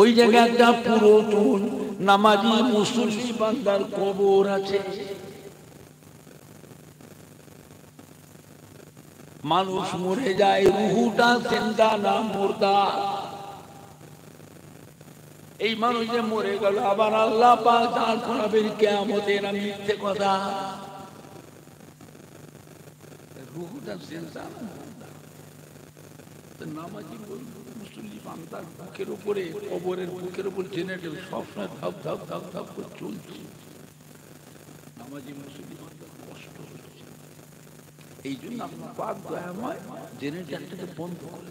ওই জায়গায় একটা পুরাতন নামাজি মুসল্লি বান্দার কবর আছে। মানুষ মরে যায়, রুহুটা জিন্দা না মুর্দা। এই মানুষ যে মরে গেল, আবার আল্লাহ পাক দাঁড় করাবেন কিয়ামতের। মিথ্যে কথা। রুহুটা জিন্দা না মুর্দা? নামাজি মুসল্লি বান্দার বুকের উপরে, কবরের বুকের উপর জেনারেটর সবসময় ধপ ধপ ধপ ধপ করে চলছে। নামাজি মুসল্লি বান্দার কষ্ট হচ্ছে। এই জন্য আপনার পাক দয়াময় জেনারেটরটাকে বন্ধ করে।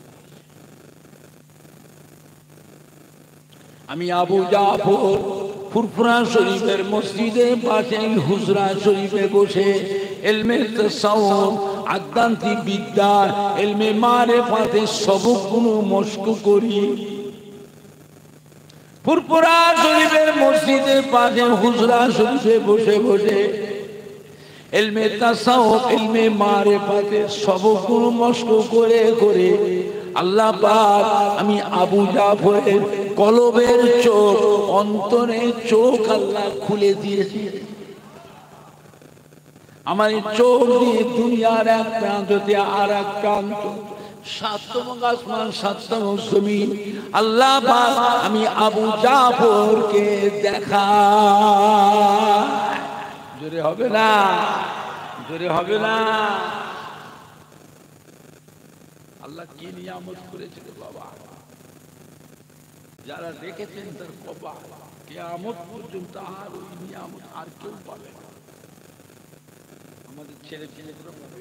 আমি আবু জাফর ফুরফুরা শরীফের মসজিদের পাশে হুজরা শরীফে বসে ইলমে তাসাউফ, আধ্যাত্মিক বিদ্যা, ইলমে মারিফাতের সবকগুলো মশক করি। ফুরফুরা শরীফের মসজিদের পাশে হুজরা শরীফে বসে বসে ইলমে তাসাউফ, ইলমে মারিফাতের সবকগুলো মশক করে করে আল্লাহ পাক আমি আবু জাফরের কলবের চোখ, অন্তরের চোখ আল্লাহ খুলে দিয়েছে। আমার চোখ দিয়ে দুনিয়ার এক প্রান্ত হতে আর এক প্রান্ত, সাতম আসমান সাতম জমিন আল্লাহ পাক আমি আবু জাফরকে দেখা। জোরে হবে না? জোরে হবে না? আল্লাহ কি নিয়ামত করেছে বাবা, যারা দেখেছেন তার কপাল। কিয়ামত পর্যন্ত আর ওই নিয়ামত আর কেউ পাবে না। আমাদের ছেলে ছেলেগুলো পাবে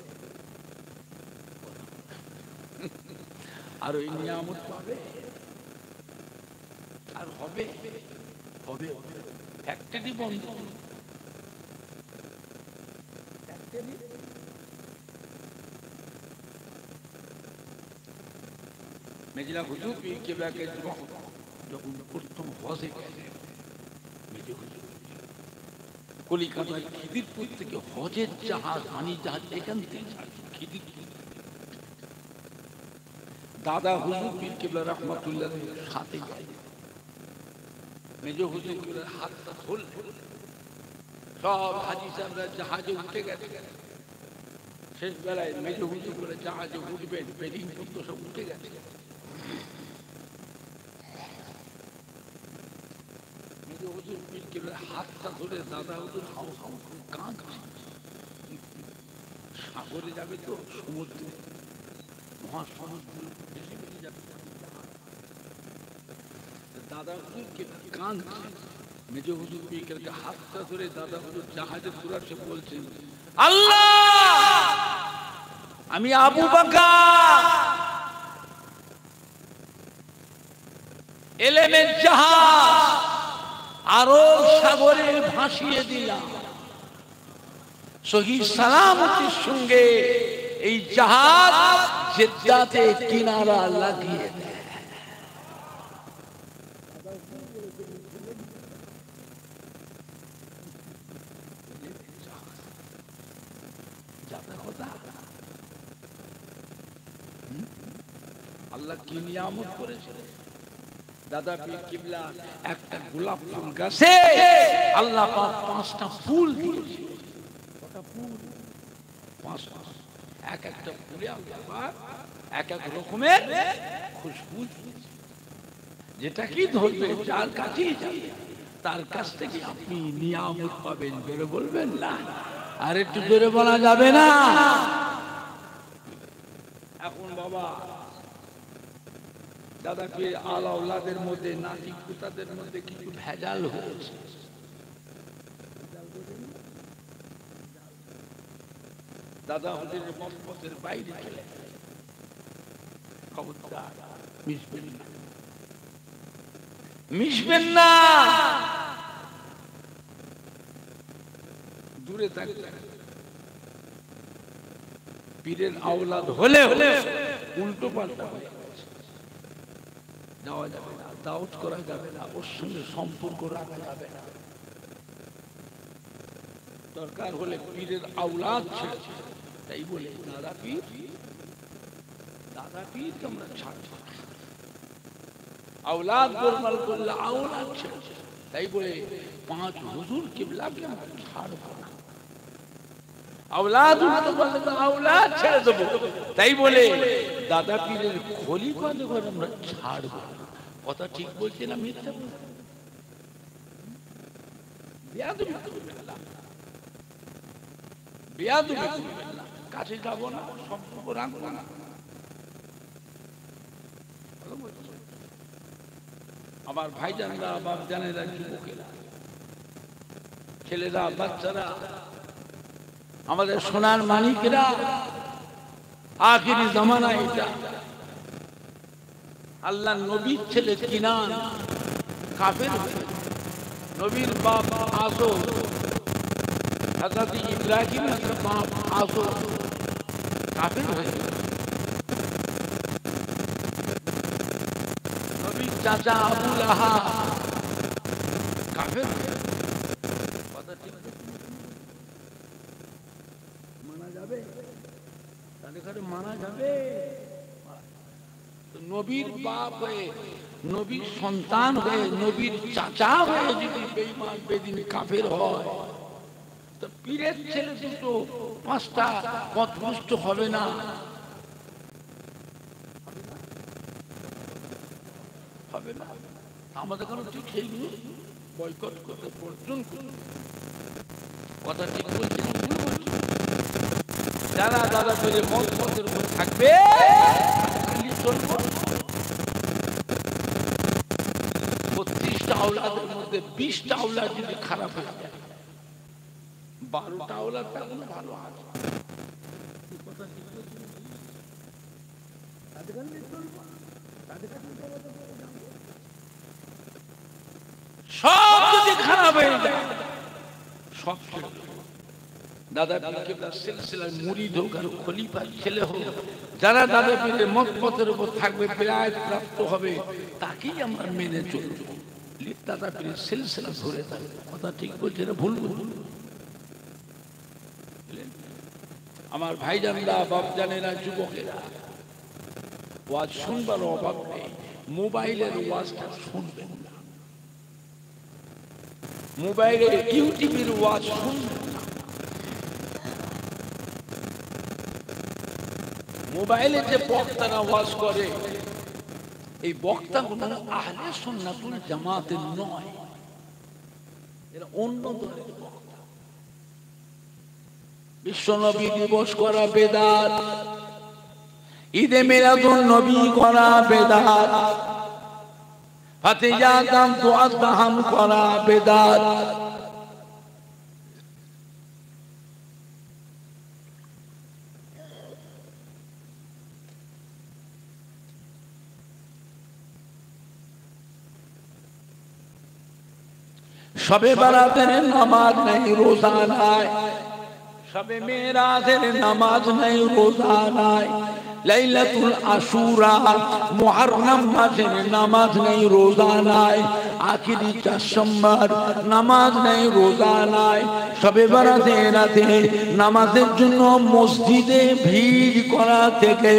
আর ওই নিয়ামত পাবে আর হবে হবে। ফ্যাক্টরি বন্ধ, মেজিলা হুজুর পীর কেবলাকে যখন প্রথম হজে গেলেন, কলিকাতার খিদিরপুর থেকে হজের জাহাজ, হানি জাহাজ এখান থেকে খিদিরপুর, দাদা হুজুর পীর কেবলা রহমাতুল্লাহ সাথে গেলেন। মেজ হুজুর কেবলার হাতটা ধরলেন। সব হাজি সাহেবরা জাহাজে উঠে গেছে। শেষ বেলায় মেজ হুজুর করে জাহাজে উঠবেন, বেডিং পর্যন্ত সব উঠে গেছে। হাতটা ধরে দাদা হুজুর হাউ হাউ করে কাঁদছে। সাগরে যাবে তো, সমুদ্রে, মহাসমুদ্র ভেসে ভেসে যাবে। দাদা হুজুর কাঁদছে। মেজ হুজুর পীরকে হাতটা ধরে দাদা হুজুর জাহাজে তুলাচ্ছে, বলছেন আল্লাহ আমি আবু বকর এলেমের জাহাজ আরব সাগরে ভাসিয়ে দিলাম, সহি সালামতির সঙ্গে এই জাহাজ জেদ্দাতে কিনারা লাগিয়ে দেয়। আল্লাহ কি নিয়ামত করেছে। দাদা পীর কিবলা একটা গোলাপ ফুল গাছে আল্লাহ পাক 5টা ফুল দিয়েছে। কটা ফুল? 5টা। এক একটা ফুলে আল্লাহ পাক এক এক রকমের খুশবু দিয়েছে। যেটা কি ধরবে, যার কাছেই যাবে তার কাছ থেকে আপনি নিয়ামত পাবেন। জোরে বলবেন না? আর একটু জোরে বলা যাবে না? এখন বাবা দাদা পীর আলাউলাদের মধ্যে, নাতি পুতাদের মধ্যে কিছু ভেজাল হয়েছে। দাদা হুজুরের মতপথের বাইরে চলে খবরদার, মিশবেন না, মিশবেন না, দূরে থাকবেন। পীরের আওলাদ হলে হলে উল্টো পাল্টা হয়ে যাওয়া যাবে না, দাওয়াত করা যাবে না, ওর সঙ্গে সম্পর্ক রাখা যাবে না। দরকার হলে পীরের আওলাদ ছেড়ে, তাই বলে দাদা পীরকে আমরা ছাড়ব। আওলাদ গোলমাল করলে আওলাদ ছেড়ে দেবে। তাই বলে 5 হুজুর কিবলাকে আমরা ছাড়বো না। আওলাদ উঠাতে পারলে তো আওলাদ ছেড়ে দেবো। তাই বলে দাদা পীরের খলিফা যখন আমরা ছাড়বো না। কথা ঠিক বলছি না মিথ্যা বলছি? বেয়াদবি করবেন না, বেয়াদবি করবেন না। কাছে যাবো না, সম্পর্ক রাখবো না। আমার ভাইজানরা, বাপজানেরা, যুবকেরা, ছেলেরা, বাচ্চারা, আমাদের সোনার মানিকেরা, আখিরি জামানা এটা। আল্লাহ নবীর ছেলে কিনান কাফের হয়ে, নবীর বাপ আসর, হযরত ইব্রাহিমের বাপ আসর কাফের হয়ে, নবীর চাচা আবু লাহাব কাফের হয়ে। কথা ঠিক মানা যাবে? তাদের কাছে মানা যাবে? নবীর বাপ হয়ে, নবীর সন্তান হয়ে, নবীর চাচা হয়ে যদি বেঈমান বেদিন কাফের হয়, তো পীরের ছেলে দুটো 5টা পথভ্রষ্ট হবে না? হবে না। আমাদের কারণ ঠিক সেইগুলো বয়কট করতে পর্যন্ত। কথা ঠিক বলছি না ভুল বলছি? যারা দাদা পীরের মতের উপর থাকবে চলবো। 32টা আওলাদের মধ্যে 20টা আওলাদ যদি খারাপ হয়ে যায়, 12টা আওলাদ তখন ভালো আছে। সব যদি খারাপ হয়ে যায়, সব দাদা পীরের সিলসিলার মুরিদ হোক আর খলিফার ছেলে হোক, যারা দাদা পীরের মতের উপর থাকবে, বিরায়ত প্রাপ্ত হবে, তাকেই আমরা মেনে চলব। দাদা পীরের সিলসিলা ধরে থাকবে। কথা ঠিক বলছে না ভুল? আমার ভাইজানরা, বাপজানেরা, যুবকেরা, ওয়াজ শুনবার অভাব নেই। মোবাইলের ওয়াজটা শুনবেন না, মোবাইলের ইউটিউবের ওয়াজ শুনবেন না। মোবাইলে যে বক্তারা ওয়াজ করে, এই বক্তাগুলো আহলে সুন্নাতুল জামাতের নয়, এরা অন্য দলের বক্তা। বিশ্বনবী দিবস করা বেদাত, ঈদে মিলাদুন নবী করা বেদাত, ফাতিহা দাম দোয়া দাম করা বেদাত। শবে বারাতের নামাজ নাই, রোজা নাই। শবে মেরাজের নামাজ নাই, রোজা নাই। লাইলাতুল আশুরা, মুহররম মাসের নামাজ নাই, রোজা নাই। আখিরি 4 সোমবার নামাজ নাই, রোজা নাই। শবে বারাতের রাতে নামাজের জন্য মসজিদে ভিড় করা থেকে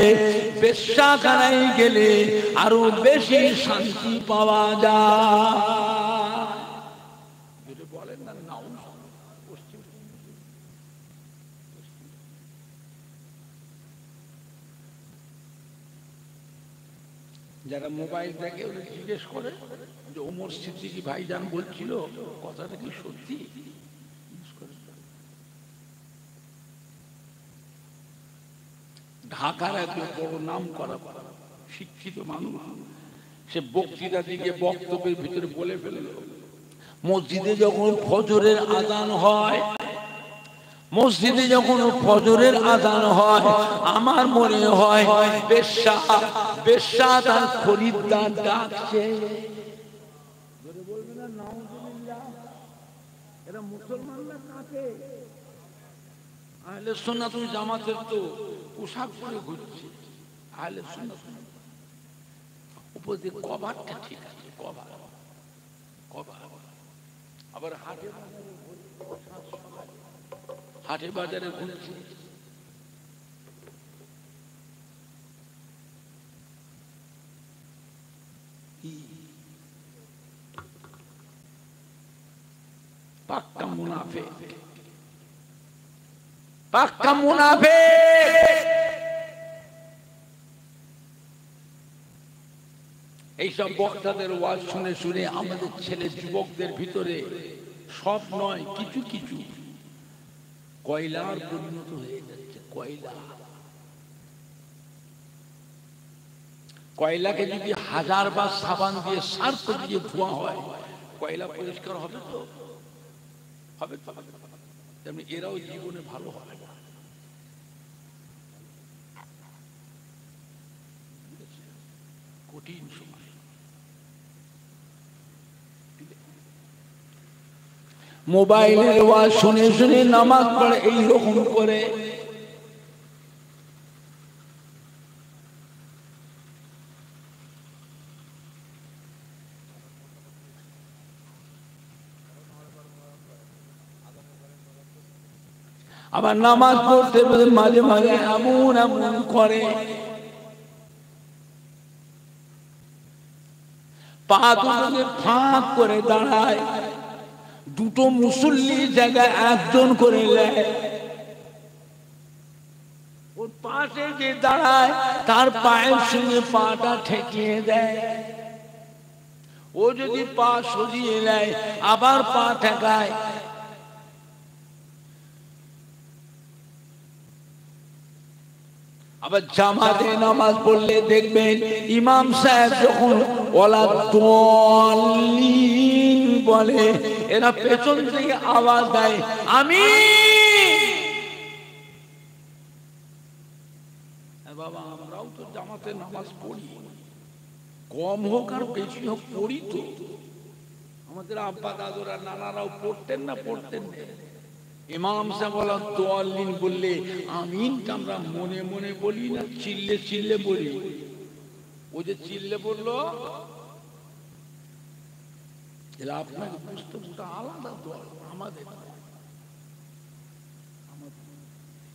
বেশ্যাখানায় গেলে আরো বেশি শান্তি পাওয়া যায়। যারা মোবাইল দেখে ওরা জিজ্ঞেস করে যে ওমর সিদ্দিকী ভাইজান বলছিল, কথাটা কি সত্যি? ঢাকার এত বড় নাম করা শিক্ষিত মানুষ, সে বক্তৃতা দিকে বক্তব্যের ভিতরে বলে ফেলল, মসজিদে যখন ফজরের আযান হয়, মসজিদে যখন ফজরের আযান হয়, আমার মনে হয় বেশ্যা তার খরিদ্দার ডাকছে। বলবে না নাউজুবিল্লাহ, এরা মুসলমানরা কাকে? আহলে সুন্নাতুল জামাতের তো পোশাক পরে ঘুরছে। আহলে সুন্নাত উপর দিয়ে কভারটা ঠিক আছে, কভার কভার। আবার হাটে বাজারে ঘুরছে। কি পাক্কা মুনাফিক, পাক্কা মুনাফিক। এইসব বক্তাদের ওয়াজ শুনে শুনে আমাদের ছেলে যুবকদের ভিতরে সব নয়, কিছু কিছু কয়লার পরিণত হয়ে যাচ্ছে। কয়লা, কয়লাকে যদি 1000 বার সাবান দিয়ে সার্ফ দিয়ে ধোয়া হয়, কয়লা পরিষ্কার হবে তো? হবে তো। তেমনি এরাও জীবনে ভালো হবে না। কঠিন সময়। মোবাইলের ওয়াজ শুনে শুনে নামাজ পড়ে এইরকম করে। আবার নামাজ পড়তে মাঝে মাঝে এমন এমন করে, পা দুটোকে ফাঁক করে দাঁড়ায়, দুটো মুসল্লির জায়গায় একজন করে নেয়। ওর পাশে যে দাঁড়ায় তার পায়ের সঙ্গে পাটা ঠেকিয়ে দেয়। ও যদি পা সরিয়ে নেয় আবার পা ঠেকায়। আবার জামাতে নামাজ পড়লে দেখবেন ইমাম সাহেব যখন ওয়ালা দাল্লিন বলে, এরা পেছন থেকে আওয়াজ দেয় আমিন। বাবা, আমরাও তো জামাতে নামাজ পড়ি, কম হোক আর বেশি হোক পড়ি তো। আমাদের আব্বা দাদুরা নানারাও পড়তেন না? পড়তেন না। ইমাম সাহেব ওয়ালা দাল্লিন বললে আমিনটা আমরা মনে মনে বলি না, চিল্লে চিল্লে বলি। ও যে চিল্লে বললো, আপনাকে বুঝতে ওটা আলাদা দল, আমাদের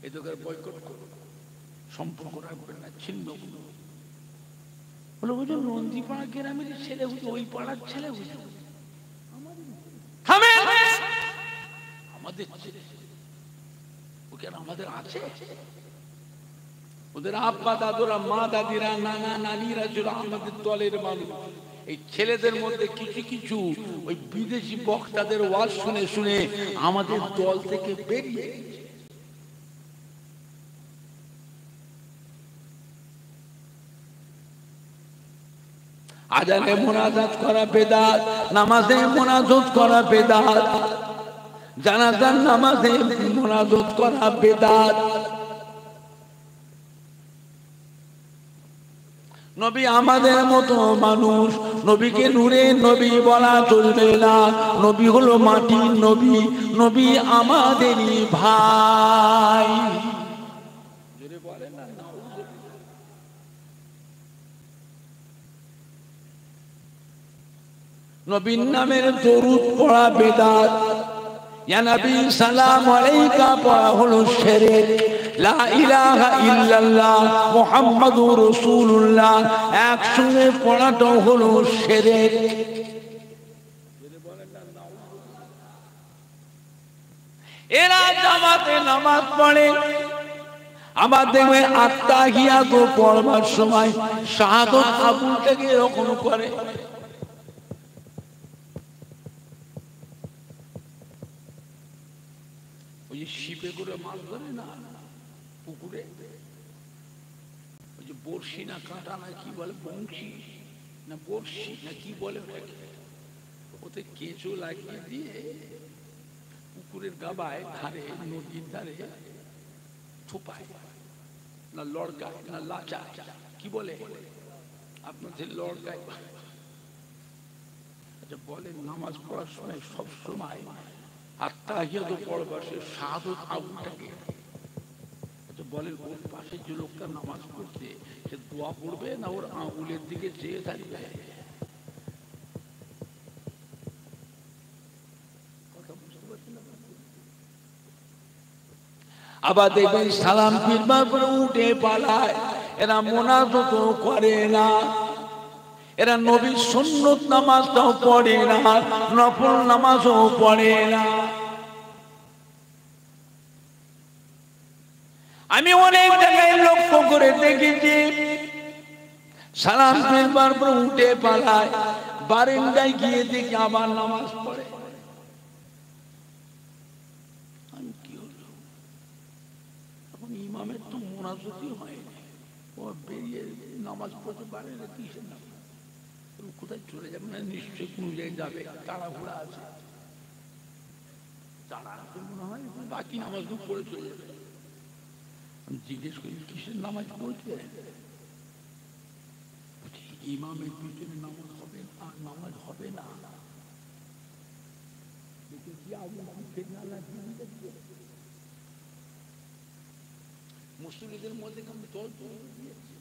এদের বয়কট করো, সম্পর্ক রাখবেন না, ছিন্ন বলে। বুঝুন নন্দীপাড়া গ্রামের ছেলে, বুঝি ওই পাড়ার ছেলে, বুঝি আমাদের ছেলে, ও কেন আমাদের আছে? ওদের আব্বা দাদুরা, মা দাদিরা, নানা নানিরা ছিল আমাদের দলের মানুষ। এই ছেলেদের মধ্যে কিছু কিছু ওই বিদেশি বক্তাদের ওয়াজ শুনে শুনে আমাদের দল থেকে বেরিয়ে গেছে। আজানে মোনাজাত করা বেদাত, নামাজে মোনাজাত করা বেদাত, জানাজার নামাজে মোনাজাত করা বেদাত। নবী আমাদের মতো মানুষ, নবীকে নূরের নবী বলা চলবে না। নবী হলো মাটির নবী, নবী আমাদেরই ভাই। নবীর নামের দরুদ পড়া বেদাত, ইয়া নবী সালাম আলাইকা পড়া হলো শিরক। লা ইলাহা ইল্লাল্লাহ মুহাম্মাদুর রাসূলুল্লাহ একসঙ্গে পড়াটাও হলো শিরক। এরা জামাতে নামাজ পড়ে, আবার দেখবে আত্তাহিয়াত পড়বার সময় শাহাদাত আবুলটাকে এরকম করে। ওই যে শিপে করে মাছ ধরে না পুকুরে, ওই যে বড়শি না কাঁটা না কি বলে, বংশী না বড়শি না কি বলে, ওতে কেঁচো লাগিয়ে দিয়ে পুকুরের গাবায় ধারে, নদীর ধারে থোপায় না, লড়কায় না লাচায়, কি বলে আপনাদের লড়কায়। আচ্ছা বলেন, নামাজ পড়ার সময় সব সময় আত্তাহিয়াত পড়বার সে শাহাদাত আবুটাকে, আচ্ছা বলেন ওর পাশে যে লোকটা নামাজ পড়ছে সে দোয়া পড়বে না ওর আঙুলের দিকে চেয়ে থাকবে? আবার দেখবেন সালাম ফিরবার পরে উঠে পালায়। এরা মোনাজাত করে না, এরা নবীর সুন্নত নামাজটাও পড়ে না, নফল নামাজও পড়ে না। আমি অনেক জায়গায় লক্ষ্য করে দেখেছি, সালাম ফেরবার পর উঠে পালায়, বারান্দায় গিয়ে দেখি আবার নামাজ পড়ে। আমি কি হলো, এখন ইমামের তো মোনাজাতই হয়নি, ও বেরিয়ে নামাজ পড়তে পারে না, কিসের নামাজ? কোথায় চলে যাবে না, নিশ্চয়ই কোন জায়গায় যাবে, তাড়াহুড়া আছে, তাড়াহুড়ো মনে হয় বাকি নামাজগুলো পড়ে চলে যাবে। আমি জিজ্ঞেস করি কিসের নামাজ পড়ছে? ইমামের পিছনে নামাজ হবে না, নামাজ হবে না। মুসলিমদের মধ্যে দল দিয়েছে,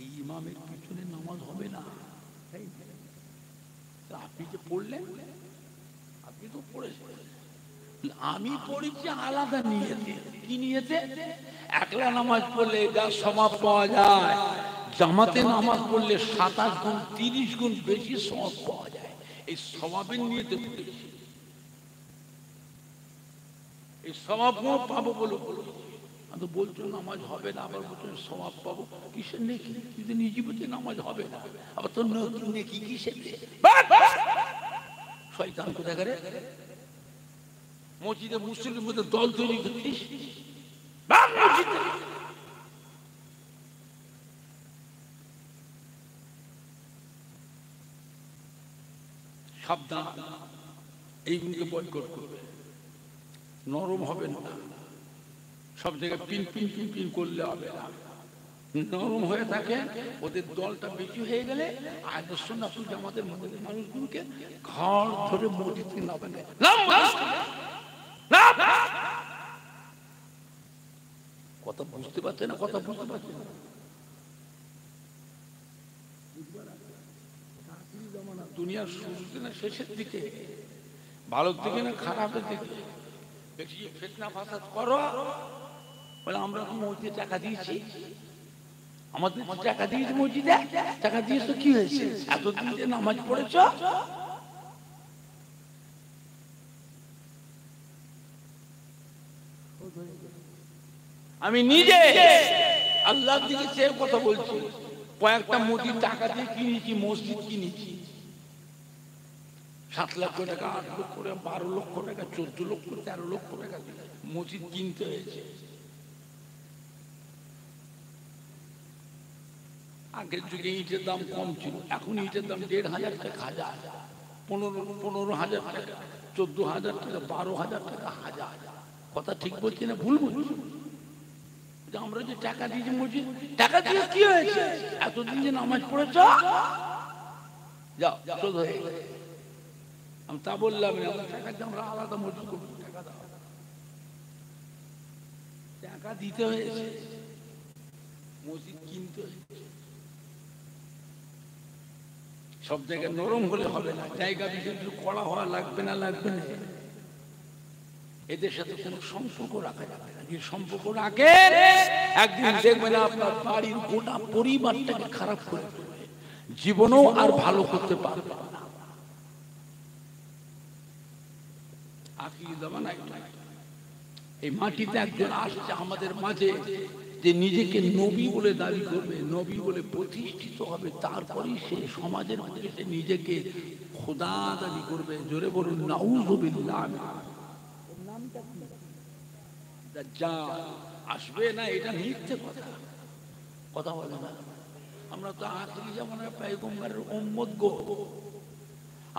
এই ইমামের পিছনে নামাজ হবে না। আপনি যে পড়লেন, আপনি তো পড়েছেন, আমি পড়েছি আলাদা নিয়েতে। কি নিয়েতে? একলা নামাজ পড়লে যা সওয়াব পাওয়া যায়, জামাতে নামাজ পড়লে 27 গুণ 30 গুণ বেশি সওয়াব পাওয়া যায়। এই সওয়াবের নিয়েতে পড়েছি, এই সওয়াব পাবো বলে বলেছি। আমি তো বলছো নামাজ হবে না, আবার বলছো সওয়াব পাবো। কিসের নেকি? যদি নিজে বলছে নামাজ হবে না, আবার তোর নেকি কিসের? শয়তান কোথায় করে মসজিদে মুসলিমের মধ্যে দল তৈরি করছিস। সাবধান, এইগুলোকে বয়কট করবে, নরম হবে না। সব জায়গায় পিন পিন পিন পিন করলে হবে না, নরম হয়ে থাকে। ওদের দলটা বেশি হয়ে গেলে আহলে সুন্নাত ওয়াল জামাতের মধ্যে মানুষগুলোকে ঘর ধরে মসজিদে নামাবে না। কথা বুঝতে পারছে না, কথা বুঝতে পারছে না। দুনিয়ার শুরুতে না শেষের দিকে, ভালোর দিকে না খারাপের দিকে বেশি ফিতনা ফাসাদ করো বলে আমরা তো মসজিদে টাকা দিয়েছি, আমাদের টাকা দিয়েছি, মসজিদে টাকা দিয়েছো, কি হয়েছে? এতদিন যে নামাজ পড়েছ। আমি নিজে আল্লাহর দিকে সে কথা বলছি, কয়েকটা মসজিদ টাকা দিয়ে কিনেছি, মসজিদ কিনেছি 7 লক্ষ টাকা, 8 লক্ষ টাকা, 12 লক্ষ টাকা, 14 লক্ষ, 13 লক্ষ টাকা মসজিদ কিনতে হয়েছে। আগের যুগে ইটের দাম কম ছিল, এখন ইটের দাম 1,500 টাকা হাজার, 15,000 টাকা, 14,000 টাকা, 12,000 টাকা হাজার। কথা ঠিক বলছি না ভুল বলছি? আমরা যে টাকা দিয়েছি মসজিদ, টাকা দিয়ে কি হয়েছে? এতদিন যে নামাজ পড়েছ, যাও শোধ হয়ে গেছে। আমি তা বললাম না, টাকা দিয়ে আমরা আলাদা মসজিদ করবো, টাকা দাও, টাকা দিতে হয়েছে, মসজিদ কিনতে হয়েছে। সব জায়গায় নরম হলে হবে না, জায়গা বিশেষ কড়া হওয়া লাগবে না, লাগবে না। এদের সাথে কোনো সম্পর্ক রাখা যাবে না। যে সম্পর্ক রাখে একদিন দেখবেন আপনার বাড়ির গোটা পরিবারটাকে খারাপ করে দেবে, জীবনেও আর ভালো করতে পারবে না। আখির জামানায় এই মাটিতে একজন আসছে আমাদের মাঝে, যে নিজেকে নবী বলে দাবি করবে, নবী বলে প্রতিষ্ঠিত হবে, তারপরেই সে সমাজের মধ্যে সে নিজেকে খোদা দাবি করবে। জোরে বলুন নাউযুবিল্লাহ। দাজ্জাল আসবে না, এটা মিথ্যে কথা, কথা বলে না। আমরা তো আখিরি জামানার পয়গম্বরের উম্মত গো,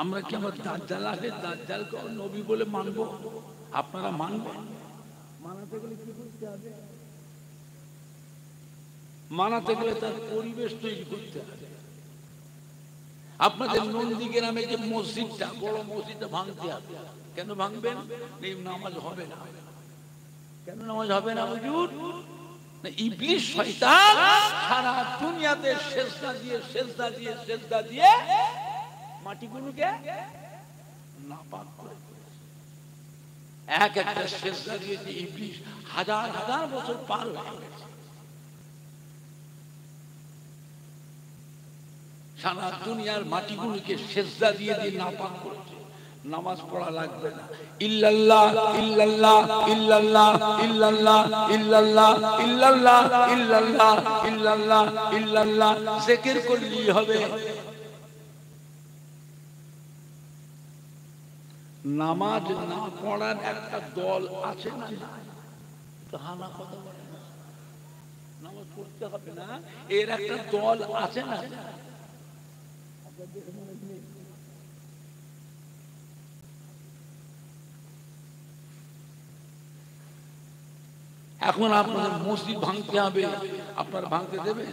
আমরা কি আমার দাজ্জাল আসে, দাজ্জালকে নবী বলে মানবো? আপনারা মানবেন? মানাতে গেলে কি করতে হবে? মানাতে গেলে তার পরিবেশ তৈরি করতে হবে। আপনাদের নন্দীগ্রামে যে মসজিদটা, বড় মসজিদটা ভাঙতে হবে। কেন ভাঙবেন? এই নামাজ হবে না। কেন নামাজ হবে না হুজুর? না, ইবলিস শয়তান সারা দুনিয়াতে সেজদা দিয়ে সেজদা দিয়ে সেজদা দিয়ে মাটিগুলোকে নাপাক করে দিয়েছে। এক একটা সেজদা দিয়েছে ইবলিস, হাজার হাজার বছর পার হয়ে গেছে। সারা দুনিয়ার মাটিগুলোকে সেজদা দিয়ে দিয়ে নাপাক করেছে। নামাজ পড়া লাগবে না, ইল্লাল্লাহ ইল্লাল্লাহ ইল্লাল্লাহ ইল্লাল্লাহ ইল্লাল্লাহ ইল্লাল্লাহ ইল্লাল্লাহ ইল্লাল্লাহ ইল্লাল্লাহ জিকির করলেই হবে। নামাজ না পড়ার একটা দল আছে না, হানা কথা বলে না, নামাজ পড়তে হবে না, এর একটা দল আছে না। এখন আপনাদের মসজিদ ভাঙতে হবে, আপনারা ভাঙতে দেবে?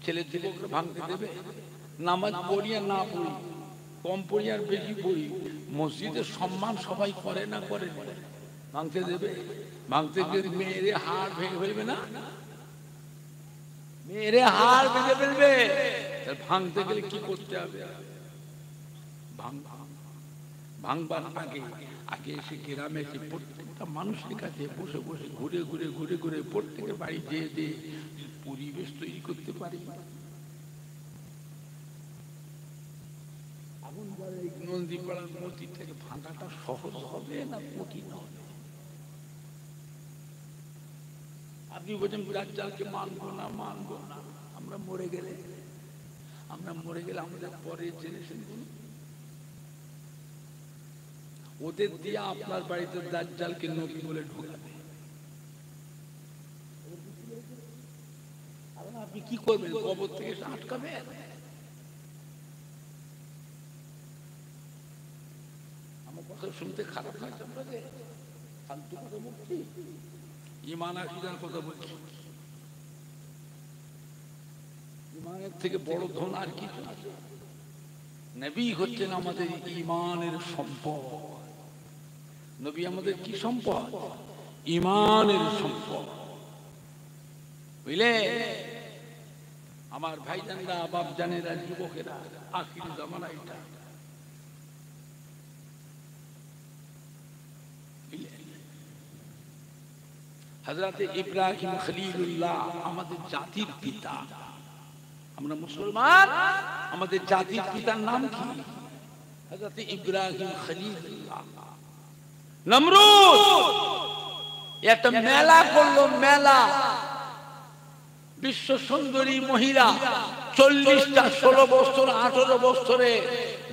ছেলে যুবকরা ভাঙতে দেবে? নামাজ পড়ি আর না পড়ি, কম পড়ি আর বেশি পড়ি, মসজিদের সম্মান সবাই করে না করে, ভাঙতে দেবে? ভাঙতে গেলে মেয়েরে হাড় ভেঙে ফেলবে না? মেয়েরে হাড় ভেঙে ফেলবে। ভাঙতে গেলে কি করতে হবে? ভাঙবার আগে আগে এসে গ্রামে এসে প্রত্যেকটা মানুষের কাছে বসে বসে ঘুরে ঘুরে ঘুরে ঘুরে প্রত্যেকের বাড়ি যেয়ে যেয়ে পরিবেশ তৈরি করতে পারি। নন্দীপাড়ার মসজিদ থেকে ভাঙাটা সহজ হবে না কঠিন হবে? আপনি বলছেন দাজ্জালকে মানবো না, মানবো না। আমরা মরে গেলে আমাদের পরের জেনারেশন ওদের দিয়ে আপনার বাড়িতে দাজ্জালকে নবী বলে ঢোকাবে, আপনি কি করবেন? কবর থেকে আটকাবেন? আমার কথা শুনতে খারাপ লাগছে আপনাদের? ফালতু কথা বলছি, ঈমান আকীদার কথা বলছি। ঈমানের থেকে বড় ধন আর কিছু আছে? নবী হচ্ছেন আমাদের ঈমানের সম্পদ। নবী আমাদের কি সম্পদ? ঈমানের সম্পদ, বুঝলে? আমার ভাইজানরা, বাপ জানেরা, যুবকেরা, আখির জামানা এটা। হযরতে ইব্রাহিম খলিলুল্লাহ আমাদের জাতির পিতা। আমরা মুসলমান, আমাদের জাতির পিতার নাম কি? হযরতে ইব্রাহিম খলিলুল্লাহ। নমরুদ একটা মেলা করলো, মেলা। বিশ্ব সুন্দরী মহিলা 40টা 16 বছর 18 বছরে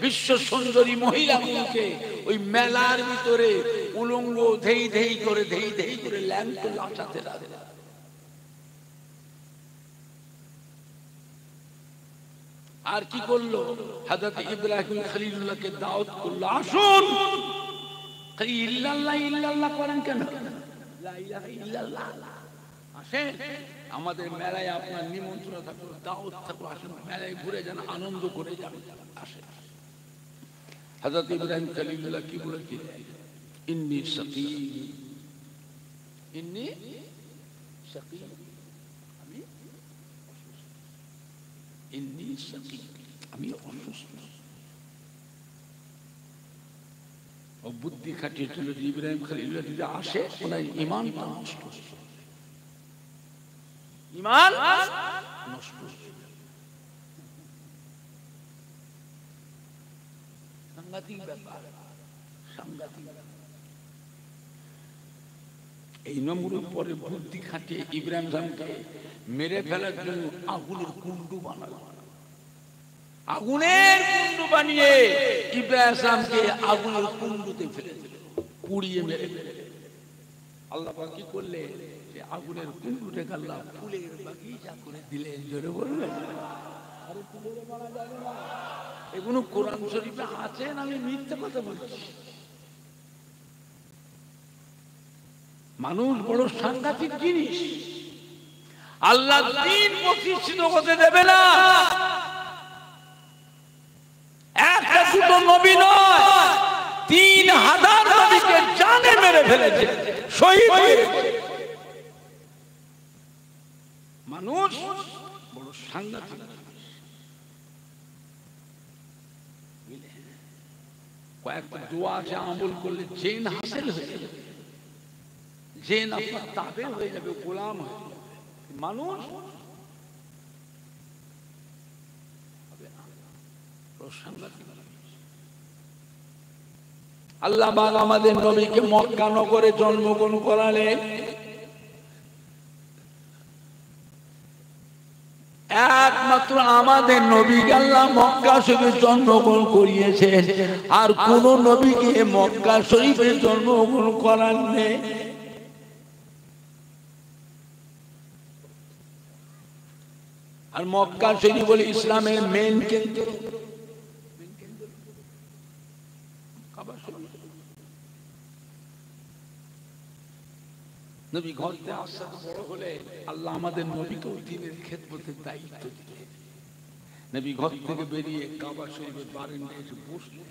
বিশ্ব সুন্দরী মহিলাগুলোকে ওই মেলার ভিতরে উলঙ্গ ধেই ধেই করে ল্যাংটো লাচাতে লাগে। আর কি করলো? হযরত ইব্রাহিম খলিলুল্লাহকে দাওয়াত করলো, আসুন। ইল্লাল্লাহ ইল্লাল্লাহ করেন কেন? লা ইলাহা ইল্লাল্লাহ। আসেন, আমাদের মেলায় আপনার নিমন্ত্রণ থাকলো, দাওয়াত থাকলো, আসেন মেলায় ঘুরে যান, আনন্দ করে যান, আসেন। হযরত ইব্রাহিম খলিলুল্লাহ কি বলেছিল? ইন্নী সাকিম, ইন্নী সাকিম, আমি ইন্নী সাকিম, আমি অসুস্থ। ও বুদ্ধি খাটিয়েছিল যে ইব্রাহিম খলিলুল্লাহ যদি আসে ওনার ঈমানটা নষ্ট, ঈমান নষ্ট। সাংঘাতিক ব্যাপার, সাংঘাতিক। এই নম্বরের পরে বুদ্ধি খাটিয়ে ইব্রাহিম খানকে মেরে ফেলার জন্য আগুনের কুণ্ডু বানালো। আগুনের কুণ্ডু বানিয়ে ইব্রাহিমকে আগুনের কুণ্ডুতে ফেলে দিল, পুড়িয়ে মেরে ফেলে। আল্লাহ পাক কি করলে? আগুনের কুণ্ডুটাকে আল্লাহ ফুলের বাগিচা করে দিলেন। জোরে বলবেন? আরে ফুলের মারা যাবে না। এগুলো কোরআন শরীফে আছে না আমি মিথ্যে কথা বলছি? মানুষ বড় সাংঘাতিক জিনিস। আল্লাহ দ্বীন প্রতিষ্ঠিত হতে দেবে না। একটা দুটো নবী নয়, 3000 নবীকে জানে মেরে ফেলেছে, শহীদ হয়েছে। মানুষ বড় সাংঘাতিক। কয়েকটা দোয়া আছে, আমল করলে জেন হাসিল হয়ে যাবে, জেন আপনার তাবে হয়ে যাবে, গোলাম হয়ে যাবে। মানুষ আল্লাহ পাক আমাদের নবীকে মক্কা নগরে জন্মগ্রহণ করালেন। একমাত্র আমাদের নবীকে আল্লাহ মক্কা শরীফে জন্মগ্রহণ করিয়েছেন, আর কোন নবীকে মক্কা শরীফে জন্মগ্রহণ করান নেই। আর মক্কা শরীফ বলে ইসলামের মেন কেন্দ্র। নবী ঘর থেকে আস্তে আস্তে বড় হলে আল্লাহ আমাদের নবীকে ওই দিনের খেদমতের দায়িত্ব দিলেন। নবী ঘর থেকে বেরিয়ে কাবা শরীফের বারান্দায় এসে বসলেন।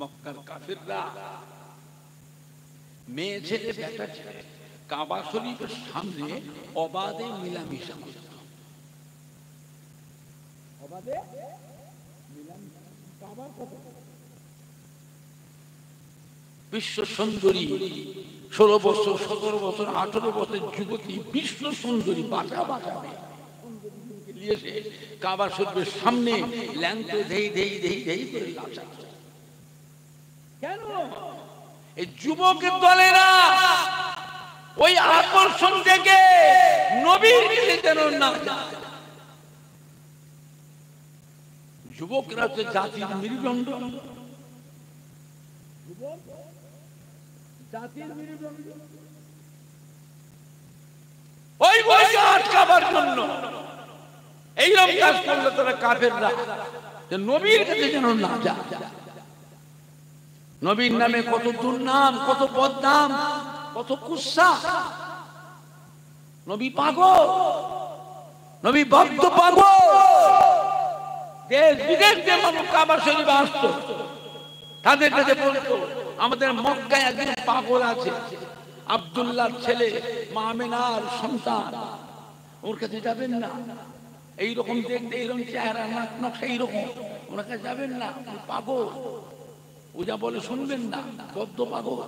মক্কার কাফেররা মেয়ে ছেলে বেটা ছেলে কাবা শরীফের সামনে অবাধে মিলামিশা করত। অবাধে মিলামিশা কাবার কথা। বিশ্ব সুন্দরী 16 বছর 17 বছর 18 বছর যুবতী বিশ্ব সুন্দরী বাঁচা বাঁচাবে নিয়ে এসে কাবা শরীফের সামনে ল্যাংটে ধেই ধেই ধেই ধেই করে নাচা। কেন? এই যুবকের দলেরা ওই আকর্ষণ থেকে নবীর কাছে যেন না যায়। যুবকরা হচ্ছে জাতির মেরুদণ্ড। ওই বইকে আটকাবার জন্য এইরকম কাজ করলে তারা কাফেররা নবীর কাছে যেন না যায়। নবীর নামে কত দুর্নাম, কত বদনাম, কত কুৎসা। নবী পাগল, নবী ভক্ত পাগল। দেশ বিদেশ থেকে মানুষ কাবা শরীফে আসতো, তাদের কাছে বলতো আমাদের মক্কায় একজন পাগল আছে, আব্দুল্লাহর ছেলে, মা আমেনার সন্তান, ওর কাছে যাবেন না। এইরকম দেখতে, এইরকম চেহারা, নাক নকশা এইরকম, ওর কাছে যাবেন না, পাগল। ও যা বলে শুনবেন না, বদ্ধ পাগল,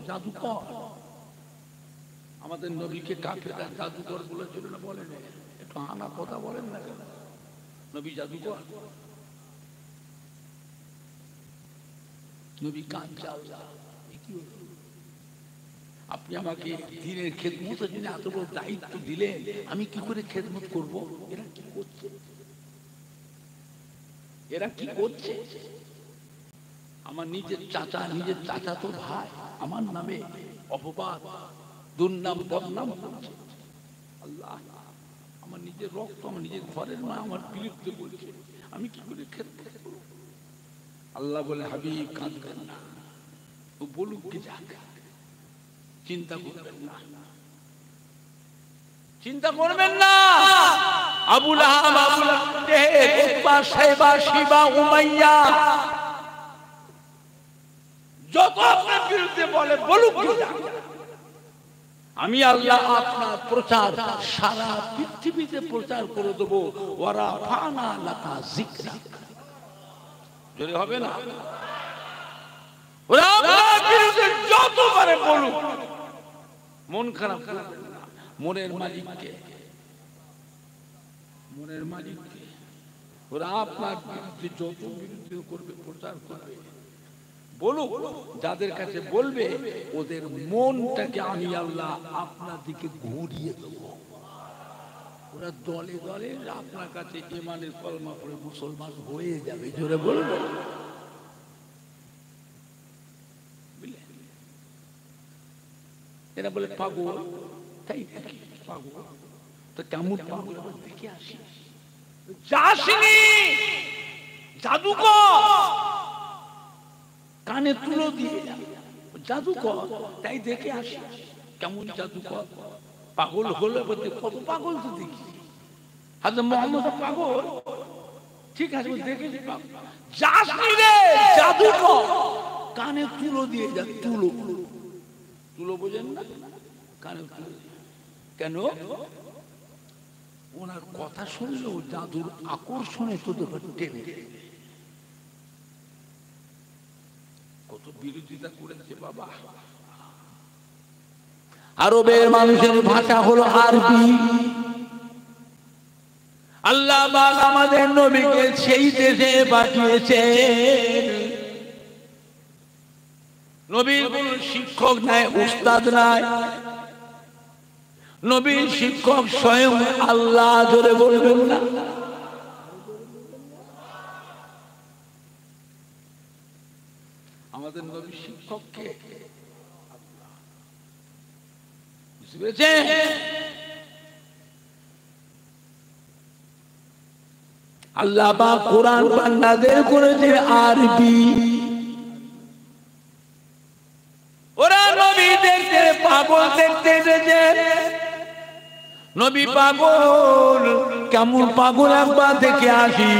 জাদুকর। আমাদের নবীকে কাফেররা জাদুকর বলেছিল না? বলেন, একটু আনা কথা বলেন না কেন? নবী জাদুকর, নবী কাঞ্চা। আপনি আমাকে দিনের খেদমতের জন্য এত বড় দায়িত্ব দিলেন, আমি কি করে খেদমত করব? এরা কি করছে? এরা কি করছে? আমার নিজের চাচা তো ভাই আমার নামে অপবাদ, দুর্নাম, বদনাম করছে। আল্লাহ, আমার নিজের রক্ত, আমার নিজের ঘরের মা আমার বিরুদ্ধে বলছে, আমি কি করে খেদমত করব? আল্লাহ বলে, হাবিব কাঁদবেন না, ও বলুক কি যাক, চিন্তা করবেন না, চিন্তা করবেন না। Abu Lahab, Abu Lahab, Utba, Shaiba, শিবা, উমাইয়া যত আপনার বিরুদ্ধে বলে বলুক কি যাক, আমি আল্লাহ আপনার প্রচার সারা পৃথিবীতে প্রচার করে দেবো। ওরা ফানা লাকা যিকরাক, জোরে হবে না? ওরা আপনার বিরুদ্ধে যত পারে বলুক, মন খারাপ করবেন না। মনের মালিককে, মনের মালিককে। ওরা আপনার বিরুদ্ধে যত বিরুদ্ধে করবে, প্রচার করবে, বলুক। যাদের কাছে বলবে ওদের মনটাকে আমি আল্লাহ আপনার দিকে ঘুরিয়ে দেবো। ওরা দলে দলে আপনার কাছে ঈমানের কলমা পড়ে মুসলমান হয়ে যাবে। জোরে বলবো? এরা বলে পাগল, তাই নাকি? পাগল তো কেমন পাগল? দেখে আসি। যাসনি জাদুকর, কানে তুলো দিয়ে জাদুকর, তাই দেখে আসি কেমন জাদুকর। পাগল হলে বলতে কত পাগল তো দেখি। হাজরত মুহাম্মদ পাগল, ঠিক আছে, দেখেছি পাগল। যাসনি রে জাদুকর, কানে তুলো দিয়ে যা। তুলো, তুলো বোঝেন না? কানে তুলো। কেন? ওনার কথা শুনলেও জাদুর আকর্ষণে তোদের টেনে। কত বিরোধিতা করেছে বাবা। আরবের মানুষের ভাষা হলো আরবি, আল্লাহ পাক আমাদের নবীকে সেই দেশে পাঠিয়েছে। নবীর কোন শিক্ষক নাই, উস্তাদ নাই, নবীর শিক্ষক স্বয়ং আল্লাহ। জোরে বলবেন না? আমাদের নবীর শিক্ষক কে? বুঝতে পেরেছেন? আল্লাহ পাক কোরআন নাযিল করেছে আরবি। ওরা নবী দেখতে পাগল দেখতে এসেছে। নবী পাগল, কেমন পাগল একবার দেখে আসি।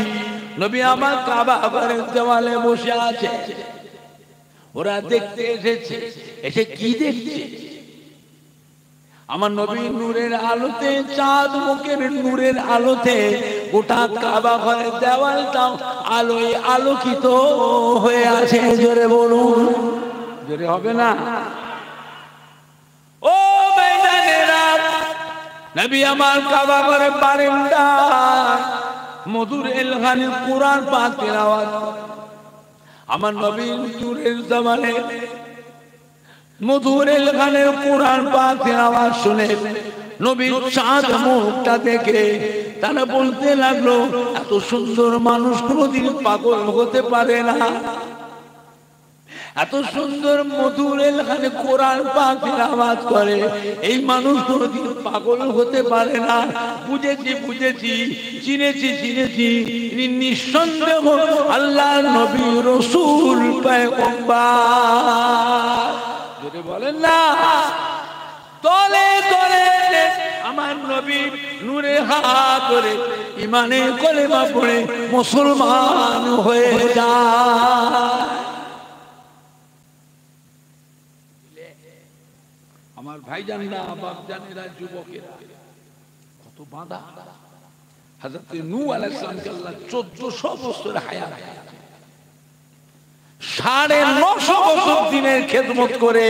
নবী আমার কাবা ঘরের দেওয়ালে বসে আছে, ওরা দেখতে এসেছে। এসে কি দেখছে? আমার নবী নূরের আলোতে, চাঁদ মুখের নূরের আলোতে গোটা কাবা ঘরের দেওয়ালটাও আলোয় আলোকিত হয়ে আছে। জোরে বলুন। জোরে হবে না? ও বেঈমানেরা, নবী আমার কাবা ঘরের বারান্দা মধুর এলহানে কোরআন পাক তেলাওয়াত। আমার নবী নূরের জামানে মধুর এলহানে কোরআন পাক তেলাওয়াত শুনে নবীর চাঁদ মুখটা দেখে তারা বলতে লাগলো, এত সুন্দর মানুষ কোনোদিন পাগল হতে পারে না। এত সুন্দর মধুর এলহানে কোরআন পাক তেলাওয়াত করে এই মানুষ কোনোদিন পাগল হতে পারে না। বুঝেছি বুঝেছি, চিনেছি চিনেছি, নিঃসন্দেহ আল্লাহর নবী রাসূল পয়গম্বর। যদি বলেন না, তলে তলে আমার নবী নূরে হাত ধরে ইমানে কলেমা পড়ে মুসলমান হয়ে যায়। আমার ভাইজানরা, বাপজানেরা, যুবকেরা, কত বাঁধা। হযরত নূহ আলাইহিস সালামকে আল্লাহ 1400 বছর হায়াত, 950 বছর দিনের খেদমত করে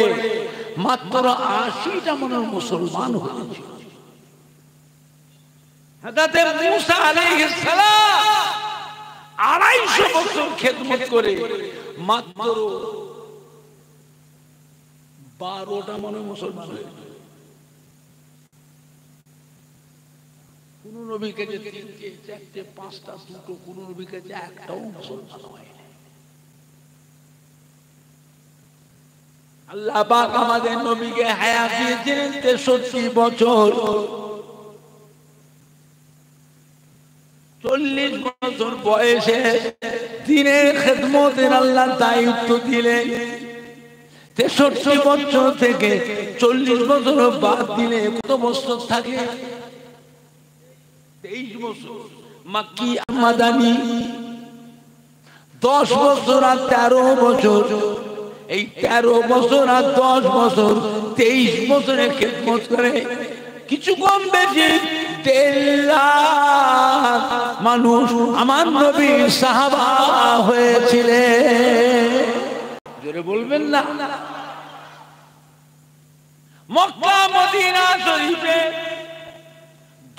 মাত্র 80টা মানুষ মুসলমান হয়েছে। হযরত মূসা আলাইহিস সালাম 250 বছর খেদমত করে মাত্র 12টা মানুষ মুসলমান হয়েছে। কোন নবীর কাছে 3টে, 4টে, 5টা, 2টো, কোন নবীর কাছে একটাও মুসলমান হয়। আল্লাহ পাক আমাদের নবীকে হায়াত দিয়েছেন 63 বছর। 40 বছর বয়সে দিনের খেদমতের আল্লাহ দায়িত্ব দিলেন। 63 বছর থেকে 40 বছর বাদ দিলে কত বছর থাকে? 23 বছর। মাক্কি মাদানী 10 বছর আর 13 বছর। এই 13 বছর আর 10 বছর 23 বছরের খেদমত করে কিছু কম বেশি 1.5 লাখ মানুষ আমার নবীর সাহাবা হয়েছিলেন। জোরে বলবেন না? মক্কা মদিনা শরীফে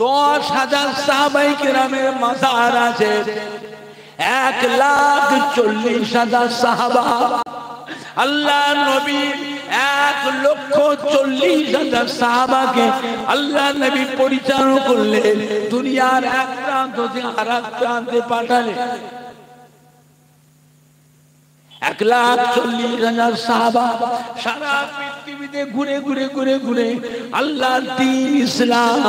10,000 সাহাবায়ে কেরামের মাজার আছে। 1,40,000 সাহাবা। আল্লাহ নবী 1,40,000 সাহাবাকে আল্লাহ নবী পরিচালনা করলেন, দুনিয়ার এক প্রান্ত থেকে আরেক প্রান্তে পাঠালেন। 1,40,000 সাহাবা সারা পৃথিবীতে ঘুরে ঘুরে ঘুরে ঘুরে আল্লাহর দ্বীন ইসলাম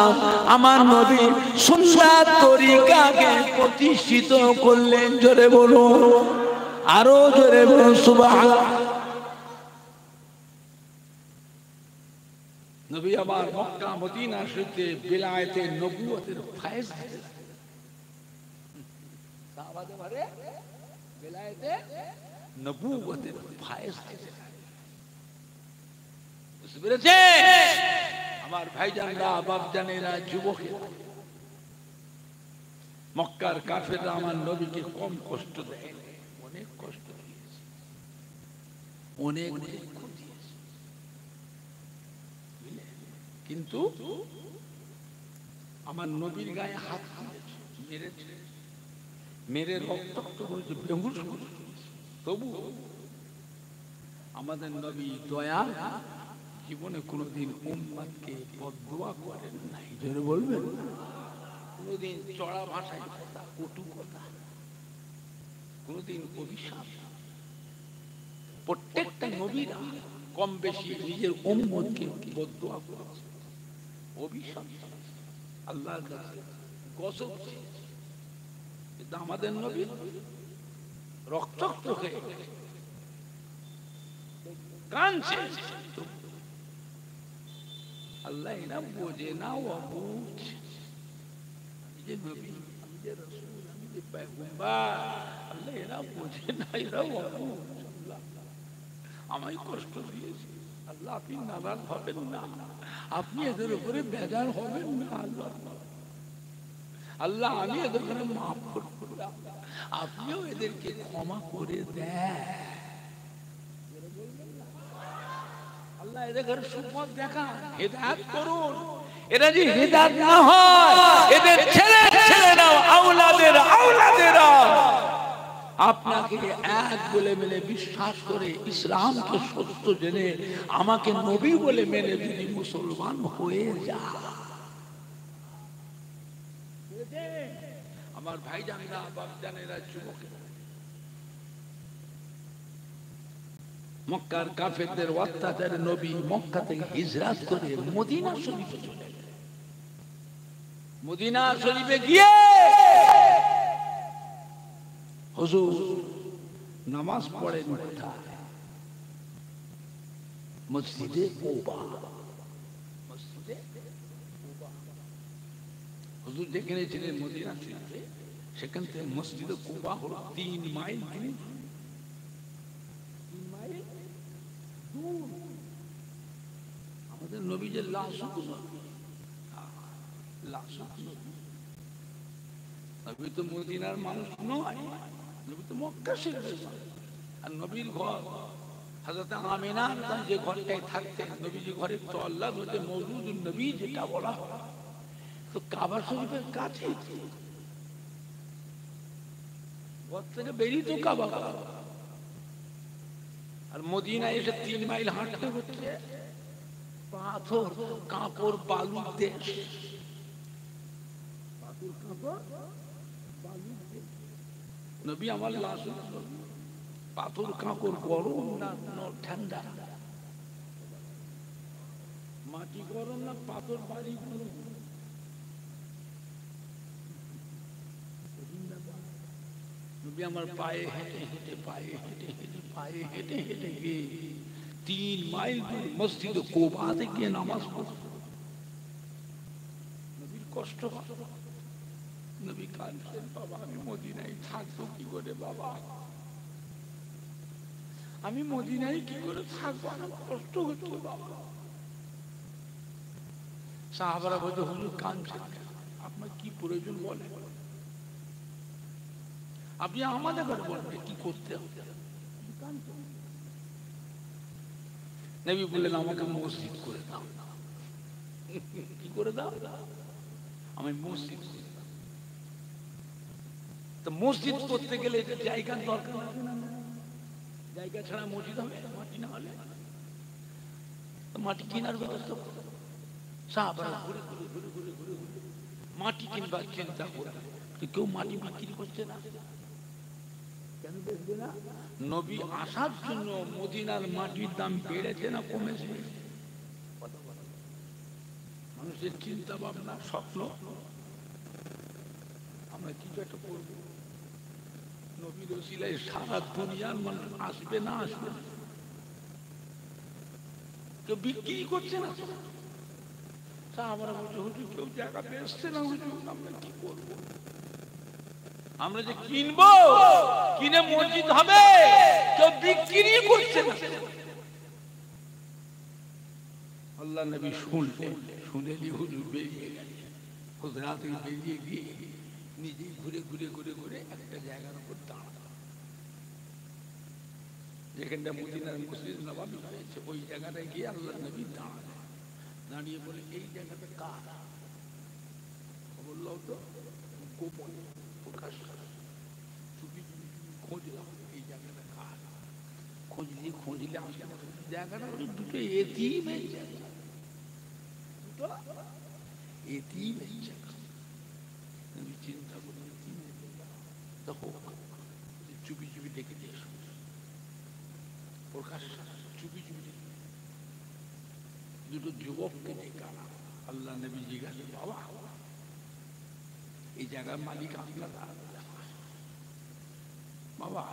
আমার নবী সুন্নাত তরিকাকে প্রতিষ্ঠিত করলেন। জোরে বলুন, আরো জোরে বলুন সুবহানাল্লাহ। নবী আমার মক্কা মদিনা শরীফে বিলায়েতে নবুয়তের ফায়েজ দিলেন। সাহাবাদের বারে বিলায়েতে নবুয়তের ফায়েজ দিলেন। বুঝতে পেরেছেন? আমার ভাইজানরা, বাপজানেরা, যুবকেরা, মক্কার কাফেররা আমার নবীকে কম কষ্ট দেয়, অনেক কষ্ট দিয়েছে, অনেক দুঃখ দিয়েছে, কিন্তু আমার নবীর গায়ে হাত দিয়েছে। মেরেছে, মেরে রক্তাক্ত করেছে, বেহুশ করেছে। তবু আমাদের নবী দয়া জীবনে কোনোদিন উম্মতকে বদদুয়া করেন নাই। জোরে বলবেন। কোনোদিন চড়া ভাষায় কথা, কটু কথা, কোনোদিন অভিশাপ। প্রত্যেকটা নবীরা কম বেশি নিজের উম্মতকে বদদুয়া করেছে, অভিশাপ, আল্লাহর কাছে গজব। কিন্তু আমাদের নবী রক্তাক্ত হয়ে কাঁদছে। আল্লাহ এরা বোঝে না, অবুঝ। আমি যে নবী, আমি যে রাসূল, আমি যে পয়গম্বর, আল্লাহ এরা বোঝে না, এরা অবুঝ। আল্লাহ আমায় কষ্ট দিয়েছে, আল্লাহ আপনি নারাজ হবেন না, আপনি এদের উপরে বেজার হবেন না। আল্লাহ আল্লাহ আমি এদের উপরে মাফ করলাম, আপনিও এদেরকে ক্ষমা করে দেন। আল্লাহ এদের সুপথ দেখান, হেদায়েত করুন। এরা যে হেদায়েত না হয়, এদের ছেলেরাও, আওলাদেরা আপনাকে এক বলে মেনে বিশ্বাস করে, ইসলামকে সত্য জেনে, আমাকে নবী বলে মেনে যদি মুসলমান হয়ে যায়, আমার ভাইজানরা, বাপজানেরা, যুবকেরা, মক্কার কাফেরদের অত্যাচারে নবী মক্কা থেকে হিজরত করে মদিনা শরীফে চলে গেলেন। মদিনা শরীফে গিয়ে হুজুর নামাজ পড়েন কোথায়? মসজিদে কুবা। মসজিদে কুবা হুজুর যেখানে ছিলেন মদিনা শরীফে, সেখান থেকে মসজিদে কুবা হলো 3 মাইল দূর। আমাদের নবী যে লাশুক নবী তো মদিনার মানুষ নয়, নবী তো মক্কা শরীফের মানুষ। আর নবীর ঘর হযরত আমিনা যে ঘরটায় থাকতেন, নবীজি ঘরে তো আল্লাহ হতে মওজুদুন নবী যেটা বলা হয়, তো কাবা শরীফের কাছে ঘর থেকে বেরিয়ে তো কাবা। আর মদিনায় এসে 3 মাইল হাঁটতে হচ্ছে, পাথর কাঁকর বালুর দেশ। নবী আমার লাশ, পাথর কাঁকর, গরম না ঠান্ডা, মাটি গরম না পাথর বাড়ি গরম। নবী আমার পায়ে হেঁটে হেঁটে, পায়ে হেঁটে হেঁটে, পায়ে হেঁটে হেঁটে গিয়ে 3 মাইল দূর মসজিদ কুবাতে গিয়ে নামাজ পড়তেন। নবীর কষ্ট, নবী কাঁদছেন, বাবা আমি মদিনায় থাকবো কি করে, বাবা আমি মদিনায় কি করে থাকবো, আমার কষ্ট হচ্ছে বাবা। সাহাবারা বলতে, হুজুর কাঁদছেন, আপনার কি প্রয়োজন বলেন, আপনি আমাদের ঘরে বলবেন কি করতে হবে। নবী বললেন, আমাকে মসজিদ করে দাও। কি করে দাও? আমি মসজিদ করে দাও। তো মসজিদ করতে গেলে জায়গার দরকার, জায়গা ছাড়া মসজিদ হবে? মাটি না হলে মাটি কেনার ব্যবস্থা করো। সাহাবারা ঘুরে ঘুরে ঘুরে ঘুরে ঘুরে ঘুরে মাটি কিনবার চিন্তা করে, কেউ মাটি বিক্রি করছে না। কেন বেচবে না? নবী আসার জন্য মদিনার মাটির দাম বেড়েছে না কমেছে? মানুষের চিন্তা ভাবনা, স্বপ্ন, আমরা কিছু একটা করবো। নবীর ওসিলায় সারা দুনিয়ার মানুষ আসবে না আসবে না, কেউ বিক্রি করছে না। আমরা বলছি, হুজুর কেউ জায়গা বেচছে না, হুজুর আমরা কি করবো? আমরা যে কিনবো, কিনে মসজিদ হবে, কেউ বিক্রি করছে না। আল্লাহ নবী শুনলেন, শুনে হুজুর বেরিয়ে গেলেন। হুজরা থেকে বেরিয়ে গিয়ে নিজে ঘুরে ঘুরে ঘুরে ঘুরে একটা জায়গার উপর দাঁড়ান, যেখানটা মদিনার মসজিদ নববী হয়েছে, ওই জায়গাটায় গিয়ে আল্লাহ নবী দাঁড়ালেন। দাঁড়িয়ে বলে, এই জায়গাটা কার? বললো তো গোপনে প্রকাশ চুপি চুপি খুঁজলাম এই জায়গাটা কার, খুঁজলে আসে জায়গাটা হলো দুটো এতিমের জায়গা, দুটো এতিমের জায়গা। আমি চিন্তা করি দেখো চুপি চুপি ডেকে দিয়ে প্রকাশ চুপি চুপি দুটো যুবককে ডেকে আনা। আল্লাহ নবী জিজ্ঞাসা, বাবা এই জায়গার মালিক আপনারা, বাবা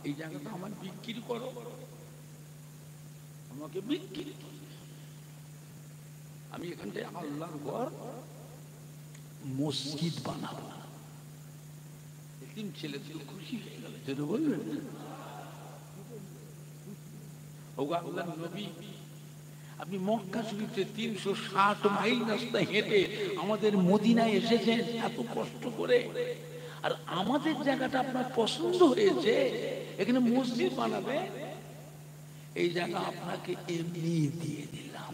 এই জায়গাটা আমার বিক্রি করো, আমাকে বিক্রি, আমি এখানটায় আল্লাহর ঘর মসজিদ বানাবো। তিন ছেলে ছিল খুশি হয়ে গেল, যেটা বলবেন আল্লাহ নবী আপনি মক্কা শরীফে 360 মাইল রাস্তা হেঁটে আমাদের মদিনায় এসেছেন এত কষ্ট করে, আর আমাদের জায়গাটা আপনার পছন্দ হয়েছে, এখানে মসজিদ বানাবে, এই জায়গা আপনাকে এমনি দিয়ে দিলাম।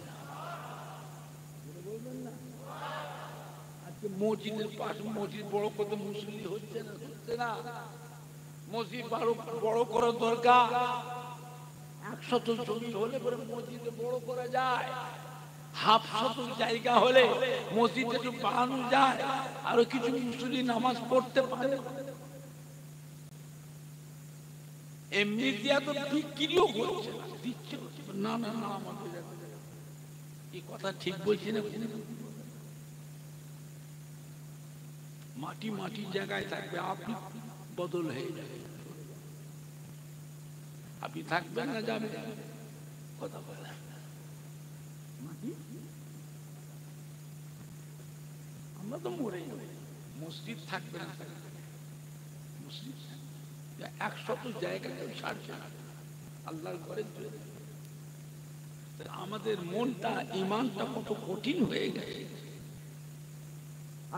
আজকে মসজিদের পাশে মসজিদ বড় করতে মুসলিম হচ্ছে না, মসজিদ বড় করার দরকার। 100 জমি হলে পরে মসজিদ বড় করা যায়, 1/2 জায়গা হলে মসজিদ একটু বানানো যায়, আরো কিছু মুসলিম নামাজ পড়তে পারে। এমনি দিয়া তো বিক্রিও করছে দিচ্ছে না, না না আমাদের এই কথা ঠিক বলছি না? মাটি মাটির জায়গায় থাকবে, আপনি বদল হয়ে যাবে, আপনি থাকবেন না যাবেন, কথা বলেন আমরা তো মরে মসজিদ থাকবে না, মসজিদ 100 জায়গা কেউ ছাড়ছে না আল্লাহর ঘরে। আমাদের মনটা ইমানটা কত কঠিন হয়ে গেছে।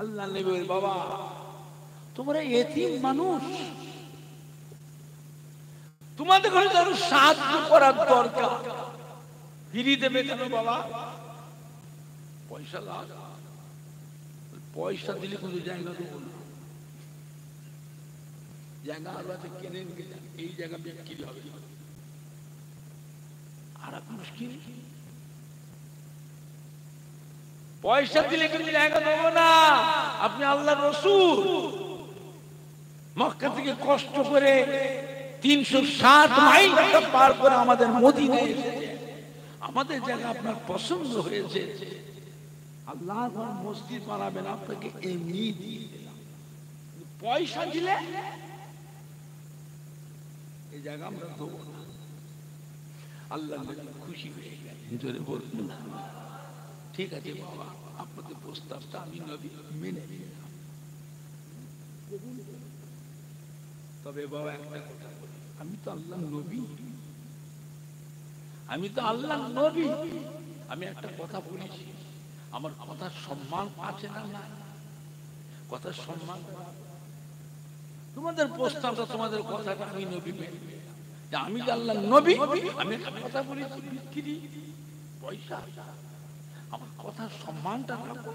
আল্লাহ নেবে, বাবা তোমরা এতিম মানুষ, তোমাদের ঘরে যারা সাহায্য করার দরকার ফিরিয়ে দেবে কেন বাবা? পয়সা লাগ, পয়সা দিলে কোনো জায়গা দেবো না, জায়গা আল্লাহ কেনে নিয়ে যান, এই জায়গা বিক্রি হবে। আর মুশকিল, পয়সা দিলে কিন্তু জায়গা দেবো না। আপনি আল্লাহর রাসূল মক্কা থেকে কষ্ট করে 360 মাইল পার করে আমাদের মদিনায় এসেছে, আমাদের জায়গা আপনার পছন্দ হয়েছে, আল্লাহর ঘর মসজিদ বানাবেন, আপনাকে এমনি দিয়ে দিলাম। পয়সা দিলে এই জায়গা আমরা দেবো না। আল্লাহ খুশি হয়ে গেলেন, জোরে বলবেন না? ঠিক আছে বাবা, আপনাদের প্রস্তাবটা আমি নবী মেনে নিলাম। তবে বাবা একটা কথা বলি, আমি তো আল্লাহ নবী, আমি তো আল্লাহ নবী, আমি একটা কথা বলেছি, আমার কথার সম্মান আছে না? না, কথার সম্মান। তোমাদের প্রস্তাবটা, তোমাদের কথাটা আমি নবী মেনে নিলাম, যে আমি যে আল্লাহ নবী, আমি একটা কথা বলেছি, বিক্রি পয়সা, আমার কথার সম্মানটা রাখো।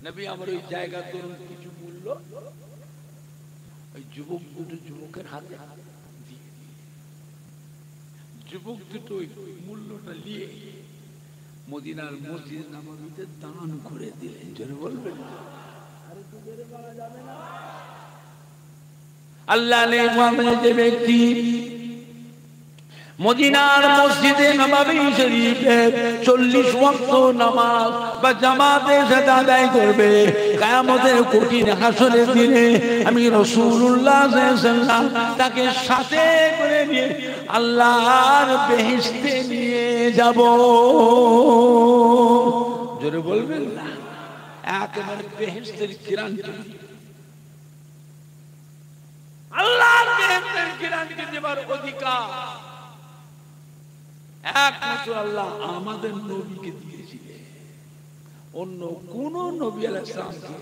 নবী আমার ওই জায়গা ধরুন কিছু মূল্য ওই যুবক দুটো যুবকের হাতে দিয়ে, যুবক দুটো ওই মূল্যটা নিয়ে মদিনার মসজিদ নববীতে দান করে দিলেন। জোরে বলবেন? আল্লাহ যে ব্যক্তি মদিনার মসজিদে নববী শরীফে 40 ওয়াক্ত নামাজ বা জামাতের সাথে আদায় করবে, কিয়ামতের কঠিন হাসরের দিনে আমি রাসূলুল্লাহ সাল্লাল্লাহু আলাইহি ওয়াসাল্লাম তাকে সাথে করে নিয়ে আল্লাহর বেহেশতে নিয়ে যাব। জোরে বলবেন না? একেবারে বেহেশতের গ্যারান্টি, আল্লাহর বেহেশতের গ্যারান্টি দেবার অধিকার একমাত্র আল্লাহ আমাদের নবীকে দিয়েছিলেন। অন্য কোন নবী আলাইহিস সালামকে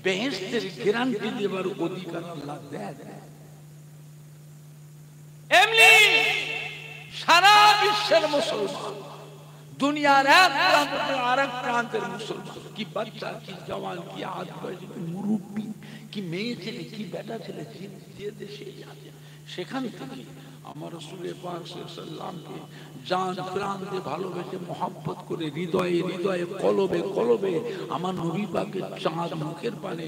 বেহেশতের গ্যারান্টি দেবার অধিকার আল্লাহ দেন। এমনি সারা বিশ্বের মুসলমান দুনিয়ার এক প্রান্ত আর এক প্রান্তের মুসলমান, কি বাচ্চা, কি জওয়ান, কি আদবয়স, কি মুরব্বী, কি মেয়ে ছেলে, কি বেটা ছেলে, যে দেশে আছে, সেখান থেকে আমার রাসূল পাক সাল্লাল্লাহু আলাইহি ওয়াসাল্লামকে জান প্রাণ দিয়ে ভালোবেসে মহব্বত করে হৃদয়ে হৃদয়ে কলবে কলবে আমার নবী পাকের চাঁদ মুখের পানে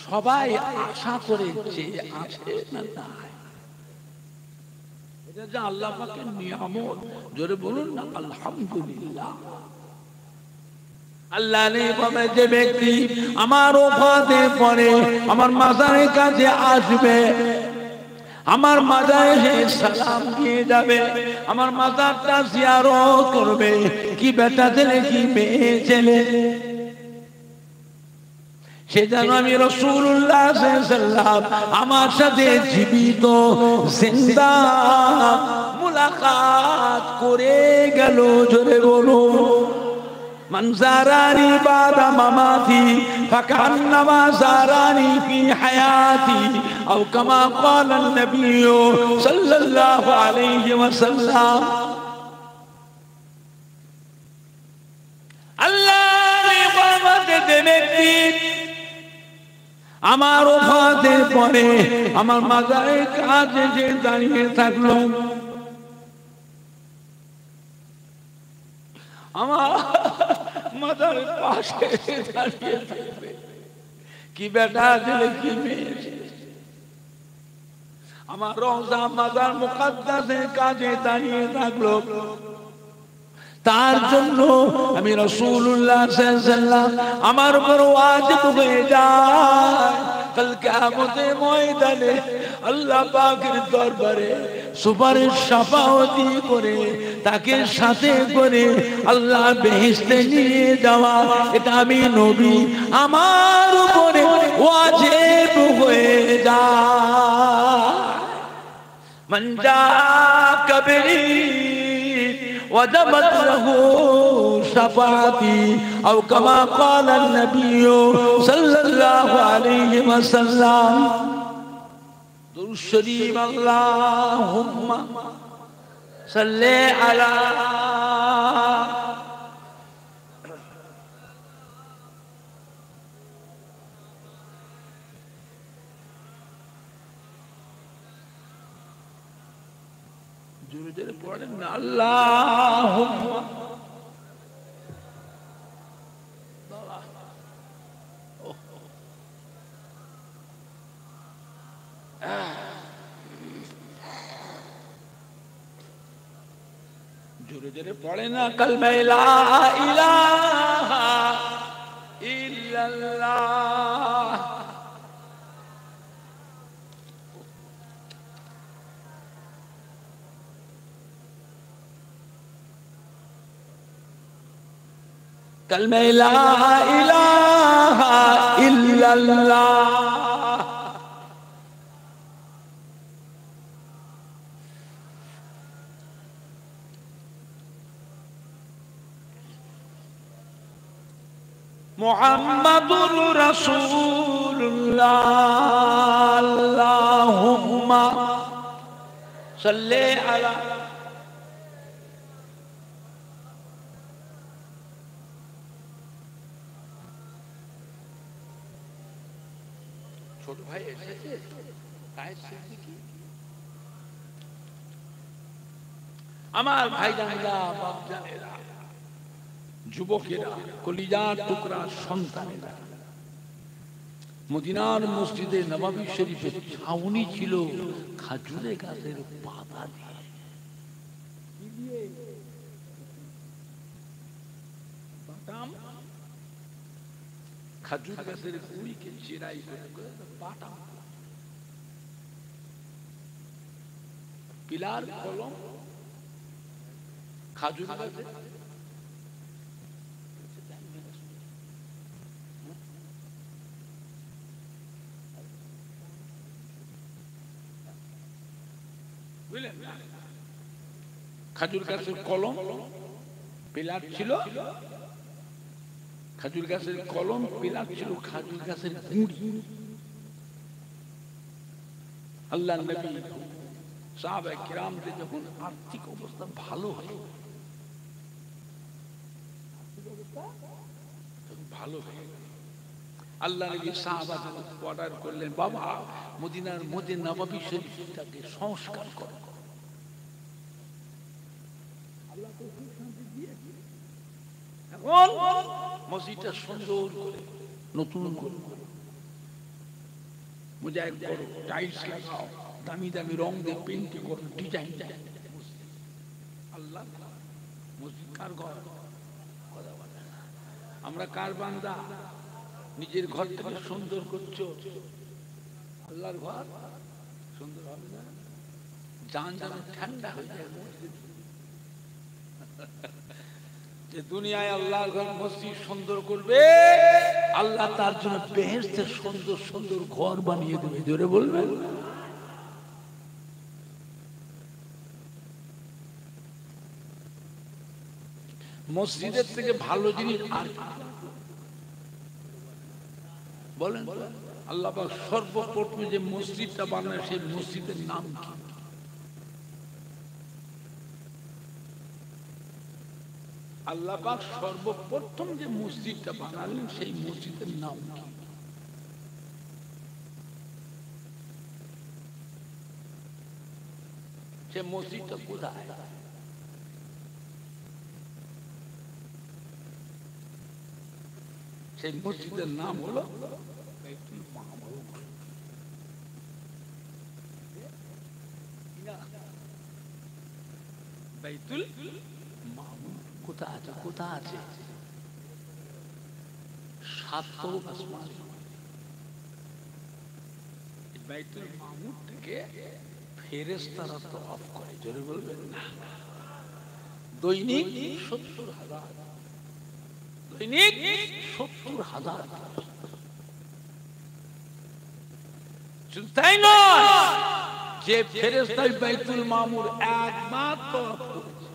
সবাই আশা করে যে আছে না নাই। এটা যে আল্লাহ পাকের নিয়ামত, জোরে বলুন না আলহামদুলিল্লাহ। আল্লাহ নেই যে ব্যক্তি আমার ওফাতের পরে আমার মাজারের কাছে আসবে, আমার মাজারে এসে সালাম দিয়ে যাবে, আমার মাজারটা জিয়ারত করবে, কি বেটা ছেলে কি মেয়ে ছেলে, সে যেন আমি রাসূলুল্লাহ সাল্লাল্লাহু আলাইহি ওয়াসাল্লাম আমার সাথে জীবিত জিন্দা মুলাকাত করে গেল। জোরে বলো মান জারানি বাদা মামাতি ফাকান্নামা জারানি ফি হায়াতি আও কামা ক্বালা নবী সাল্লাল্লাহু আলাইহি ওয়াসাল্লাম। আল্লাহ নিয়ামতের ব্যক্তি আমার ওফাতের পরে আমার মাজারের কাছে যে দাঁড়িয়ে থাকলো, আমার মাজারের পাশে দাঁড়িয়ে থাকবে, কি বেটা ছেলে কি মেয়ে ছেলে, আমার রওজা মাজার মুকাদ্দাসের কাছে দাঁড়িয়ে থাকলো, তার জন্য আমি রাসূলুল্লাহ সাল্লাল্লাহু আলাইহি ওয়াসাল্লাম আমার উপর ওয়াজিব হয়ে যায় কাল কিয়ামতের ময়দানে আল্লাহ পাকের দরবারে সুপারিশ শাফাআতি করে তাকে সাথে করে আল্লাহ বেহেশতে নিয়ে যাওয়া। এটা আমি নবী আমার উপরে ওয়াজিব হয়ে যায়। মান জাআকা বিহি وجبت له شفاعتي أو كما قال النبي صلى الله عليه وسلم. درود الشريف اللهم صل على পড়েন না আল্লাহুম্মা জোরে জোরে পড়ে না কালমা লা ইলাহা ইল্লাল্লাহ। কালমা লা ইলাহা ইল্লাল্লাহ। মুহাম্মাদুর রাসূলুল্লাহ আল্লাহুম্মা সাল্লি আলা ছোট ভাই এসেছে আমার ভাইজানেরা বাপজানেরা যুবকেরা কলিজার টুকরা সন্তানেরা মদিনার মসজিদে নববী শরীফের ছাউনি ছিল খাজুরে গাছের পাতা দিয়ে বাটাম খাজুর গাছের কুড়িকে চিরাই করে বাটাম পিলার কলম খাজুর গাছের খাজুর গাছের কলম পিলার ছিল, খাজুর গাছের কলম পিলার ছিল, খাজুর গাছের গুঁড়ি। আল্লাহ নবী সাহাবায়ে কিরামদের যখন আর্থিক অবস্থা ভালো হয় ভালো হয়ে গেল। আল্লাহ নবী সাহাবাদের অর্ডার করলেন, বাবা মদিনার মধ্যে নববী শরীফটাকে সংস্কার করো। এখন মসজিদটা সুন্দর করে নতুন করে মোজাইক করো, টাইলস লাগাও, দামি দামি রং দিয়ে পেন্টিং করো, ডিজাইন। আল্লাহ মসজিদ কার ঘর? আমরা কার বান্দা? নিজের ঘর থেকে সুন্দর করছো, আল্লাহর ঘর সুন্দর হবে না? জান যেন ঠান্ডা হয়ে যায়। যে দুনিয়ায় আল্লাহর ঘর মসজিদ সুন্দর করবে, আল্লাহ তার জন্য বেহেশতের সুন্দর সুন্দর ঘর বানিয়ে দেবে। জোরে বলবেন। মসজিদের থেকে ভালো জিনিস আর বলেন? আল্লাহ পাক সর্বপ্রথম যে মসজিদটা বানায় সেই মসজিদের নাম কি? আল্লাহ পাক সর্বপ্রথম যে মসজিদটা বানালেন সেই মসজিদের নাম কি? সে মসজিদটা কোথায়? সেই মসজিদের নাম হলো বাইতুল মামুর। বাইতুল মামুর কোথা আছে? কোথা আছে? সাততম আসমান। বাইতুল মামুর থেকে ফেরেশতারা তওয়াফ করে। জোরে বলবেন না? দৈনিক 70,000, দৈনিক 70,000। শুধু তাই নয়, যে ফেরেশতা বাইতুল মামুর একবার তওয়াফ করেছে,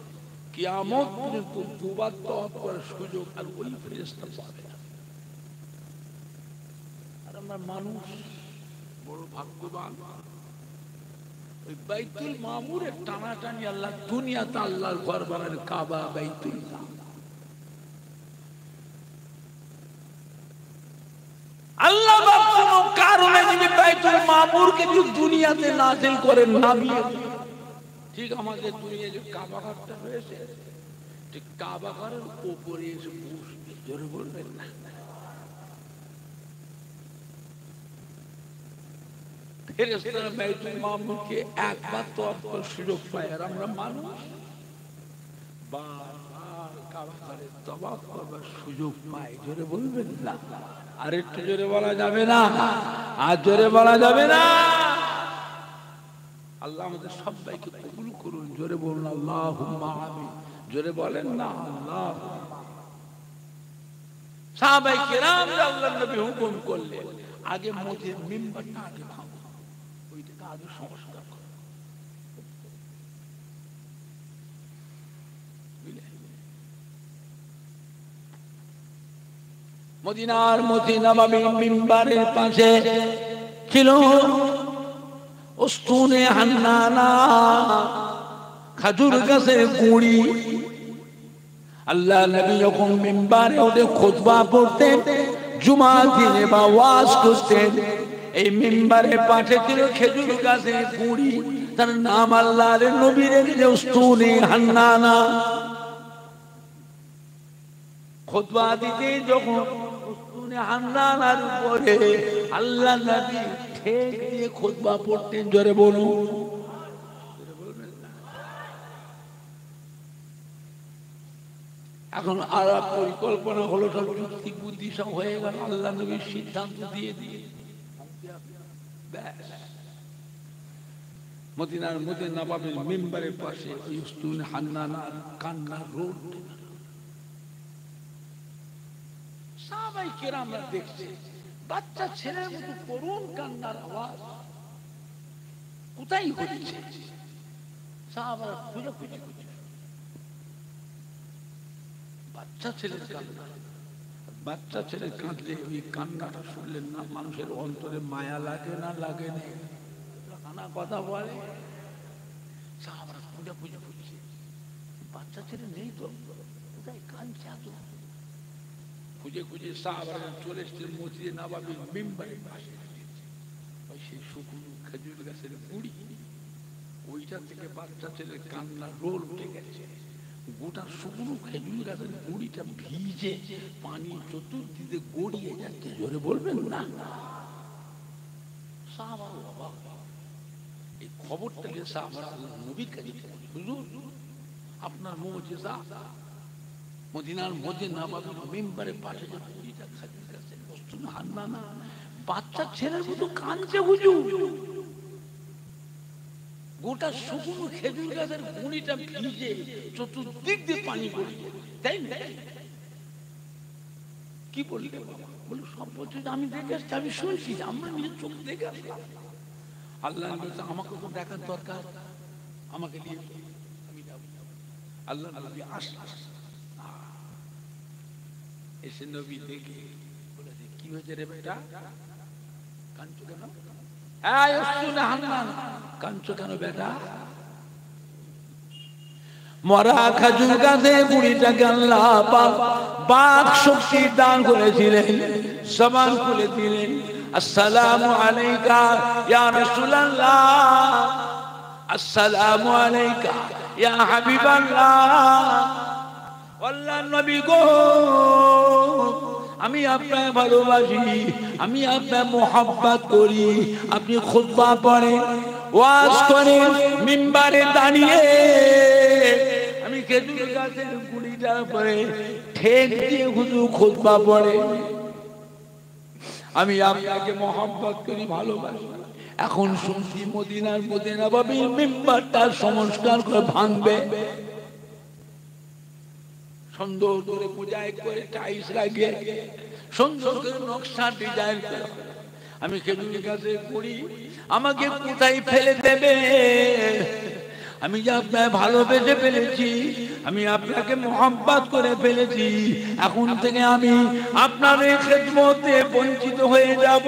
কিয়ামত পর্যন্ত দুবার তওয়াফ করার সুযোগ আর ওই ফেরেশতা পাবে না। আর আমরা মানুষ বড় ভাগ্যবান, ওই বাইতুল মামুরের টানাটানি আল্লাহ দুনিয়াতে আল্লাহর ঘর বানান, কাবা বাইতুল্লাহ। আল্লাহ পাক কোন কারণে যদি বাইতুল মামুরকে যদি দুনিয়াতে নাযিল করেন, নামিয়ে ঠিক আমাদের দুনিয়ায় যে কাবা ঘরটা রয়েছে, ঠিক কাবা ঘরের উপরে এসে বসবে। জোরে বলবেন না? ফেরেশতারা বাইতুল মামুরকে একবার তওয়াফ করার সুযোগ পায়, আর আমরা মানুষ বারবার কাবা ঘরে তওয়াফ করার সুযোগ পাই। জোরে বলবেন না? আর একটু জোরে বলা যাবে না? আর জোরে বলা যাবে না? আল্লাহ আমাদের সবাইকে কবুল করুন। জোরে বলুন আল্লাহুম্মা আমিন। জোরে বলেন না আল্লাহ। সাহাবায়ে কেরাম আল্লাহর নবী হুকুম করলেন, আগে মসজিদের মিম্বরটা আগে ভাঙো, ওইটাকে আগে সংস্কার করো। মদিনার মসজিদ নববী মিম্বরের পাশে ছিল উস্তুনে হান্নানা, খেজুর গাছের গুঁড়ি। আল্লাহ নবী যখন মিম্বরে ওদের খুতবা পড়তেন, জুমা দিনে বা ওয়াজ করতেন, এই মিম্বরের পাশে ছিল খেজুর গাছের গুঁড়ি। তার নাম আল্লাহর নবী রেখেছে উস্তুনে হান্নানা। খুতবা দিতে যখন উস্তুনে হান্নানার উপরে আল্লাহ নবী ঠেক দিয়ে খুতবা পড়তেন। জোরে বলুন। এখন আর পরিকল্পনা হলো, সব যুক্তি বুদ্ধি সব হয়ে গেল, আল্লাহ নবীর সিদ্ধান্ত দিয়ে দিয়ে মদিনার মধ্যে নববীর মিম্বরের পাশে ওই উস্তুনে হান্নানার কান্নার রোড। সাহাবায়ে কেরামরা দেখছে বাচ্চা ছেলের মতো করুণ কান্নার আওয়াজ কোথায় হচ্ছে। সাহাবারা খুঁজে খুঁজে খুঁজে বাচ্চা ছেলের কান্না। বাচ্চা ছেলে কাঁদলে ওই কান্নাটা শুনলেন না মানুষের অন্তরে মায়া লাগে না? লাগে না? নানা কথা বলে। সাহাবারা খুঁজে খুঁজে খুঁজছে, বাচ্চা ছেলে নেই তো, কোথায় কাঁদছে এত? খুঁজে খুঁজে সাহাবারা চলে এসছে মসজিদে নববীর মিম্বরের পাশে। সেই শুকনো খেজুর গাছের গুড়ি, ওইটা থেকে বাচ্চা ছেলে কান্না রোল উঠে গেছে। গোটা শুকনো খেজুর গাছের গুড়িটা ভিজে পানি চতুর্দিকে গড়িয়ে যাচ্ছে। জোরে বলবেন না? সাহাবারা অবাক। এই খবরটাকে সাহাবারা নবীর কাছে হুজুর, আপনার মুজিজা মদিনার মধ্যে নববীর মিম্বরের পাশে যে গুড়িটা খেজুর গাছের বস্তু না, বাচ্চা ছেলের মতো কাঁদছে হুজুর। গোটা শুকনো খেজুর গাছের গুঁড়িটা ভিজে চতুর্দিক দিয়ে পানি পড়িয়ে, তাই না? কি বললে বাবা? বলে সব বলছে আমি দেখে আসছি, আমি শুনছি, আমরা নিজের চোখ দেখে আসলাম। আল্লাহ বলছে আমাকে তো দেখার দরকার, আমাকে নিয়ে আমি যাবো। আল্লাহ নবী আসলেন, এসে নবী দেখে বলেছে কি হয়েছে রে বেটা, কাঁদছো কেন? কাঁদছো কেন বেটা? মরা খেজুর গাছে বুড়িটাকে আল্লাহ পাক বাক শক্তি দান করেছিলেন, জবান খুলে দিলেন। আসসালামু আলাইকা ইয়া রাসূলুল্লাহ, আসসালামু আলাইকা ইয়া হাবিবাল্লাহ। আল্লাহর নবী গো, আমি আপনাকে ভালোবাসি, আমি আপনাকে মোহাব্বত করি। আপনি খুতবা পড়েন, ওয়াজ করেন, মিম্বারে দাঁড়িয়ে আমি খেজুর গাছের গুড়িটা পরে ঠেক দিয়ে হুজুর খুতবা পড়ে। আমি আপনাকে মোহাব্বত করি, ভালোবাসি। এখন শুনছি মদিনার মধ্যে নববীর মিম্বারটা সংস্কার করে ভাঙবে, সুন্দর করে পূজায় করে টাইলস লাগিয়ে সুন্দর করে নকশা ডিজাইন করে। আমি খেজুর গাছে করি, আমাকে কোথায় ফেলে দেবে? আমি যে আপনাকে ভালোবেসে ফেলেছি, আমি আপনাকে মোহাব্বত করে ফেলেছি, এখন থেকে আমি আপনার এই খেদমতে বঞ্চিত হয়ে যাব।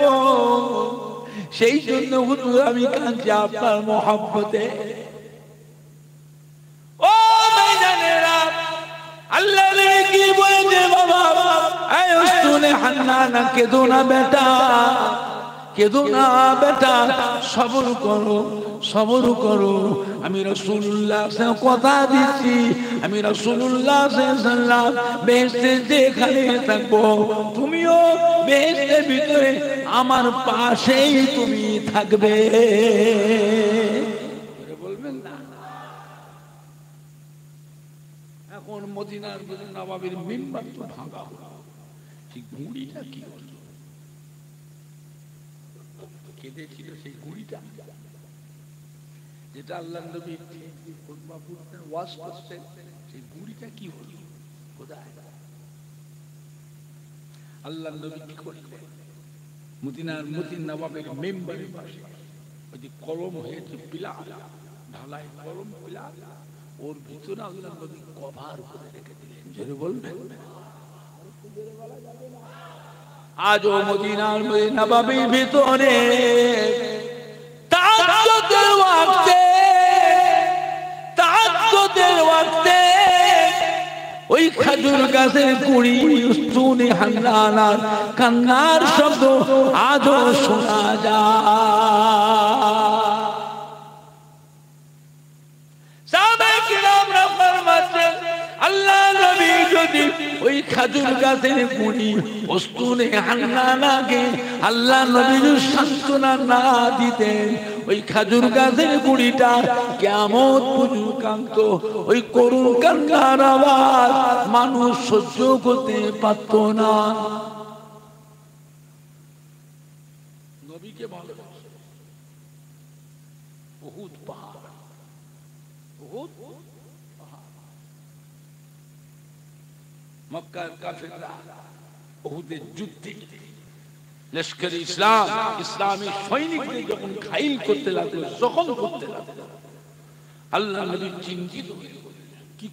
সেই জন্য হুজুর আমি কাঁদছি আপনার মোহাব্বতে। ও ভাইজানেরা, আল্লাহ কি বলেছে বাবা? শুনে হান্নানা, কেঁদো না বেটা, কেঁদো না বেটা, সবর করো, সবর করো। আমি রাসূলুল্লাহ কথা দিচ্ছি, আমি রাসূলুল্লাহ সাল্লাল্লাহু বেহেশতে যেখানে থাকবো, তুমিও বেহেশতের ভিতরে আমার পাশেই তুমি থাকবে। বলবেন না? এখন মদিনার নববীর মিম্বার তো ভাঙা হলো, সেই গুঁড়িটা কি হলো? কেঁদেছিল সেই গুঁড়িটা, যেটা আল্লাহ নবী খুতবা পড়তেন, ওয়াজ করতেন, সেই গুঁড়িটা কি হলো? কোথায়? আল্লাহ নবী কি করলেন? মদিনার নববীর মিম্বারের পাশে ওই যে কলম হয়েছে পিলার, ঢালাই কলম পিলার, ওর ভিতরে আল্লাহ নবী কভার করে রেখে দিলেন। জোরে বলবেন? আজও মদিনার নববীর ভিতরে তাহাজ্জুদের ওয়াক্তে ওই খেজুর গাছের কুড়ি উস্তুনে হান্নানার কান্নার শব্দ আজও শোনা যায়। আল্লাহ নবী যদি ওই খেজুর গাছের গুঁড়ি উস্তুনে হান্নানাকে আল্লাহ নবী সান্ত্বনা না দিতেন, ওই খেজুর গাছের গুঁড়িটা কিয়ামত পর্যন্ত ওই করুণ কান্নার আওয়াজ মানুষ সহ্য করতে পারত না। নবীকে ভালোবাসে উহুদ পাহাড়, উহুদ মক্কার কাফেররা উহুদের যুদ্ধে লস্কর ইসলাম, ইসলামী সৈনিকদের যখন ঘাইল করতে লাগলো, জখম করতে লাগলো, আল্লাহ নবী চিন্তিত হয়ে বললেন, কি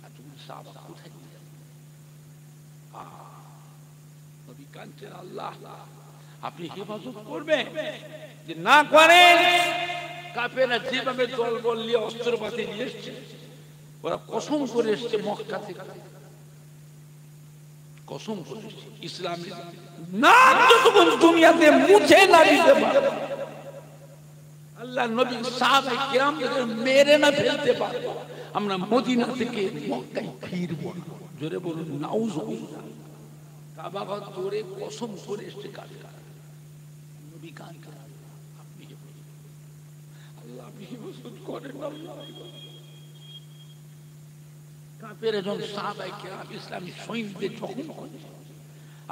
এতগুলো সাহাবা কোথায় গেল? নবী কাঁদছেন, আল্লাহ আপনি হেফাজত করবেন, যে না করেন কাফেররা যেভাবে দলবল নিয়ে অস্ত্রপাতি নিয়ে এসছে, ওরা কসম করে এসছে মক্কা থেকে, কসম করেছি ইসলামের নাম যতক্ষণ দুনিয়াতে মুছে না দিতে পারে, আল্লাহ নবী সাহাবায়ে কিরামদের মেরে না ফেলতে পারবো, আমরা মদিনা থেকে মক্কায় ফিরবো না। জোরে বলুন নাউজুবিল্লাহ। কাবা ঘর জোরে কসম করে এসে কাজ নবী কান আপনি আল্লাহ আপনি হিফাজত করেন আল্লাহ। কাফের একজন সাহাবায়ে কিরাম ইসলামী সৈন্যদের জখম করেছে।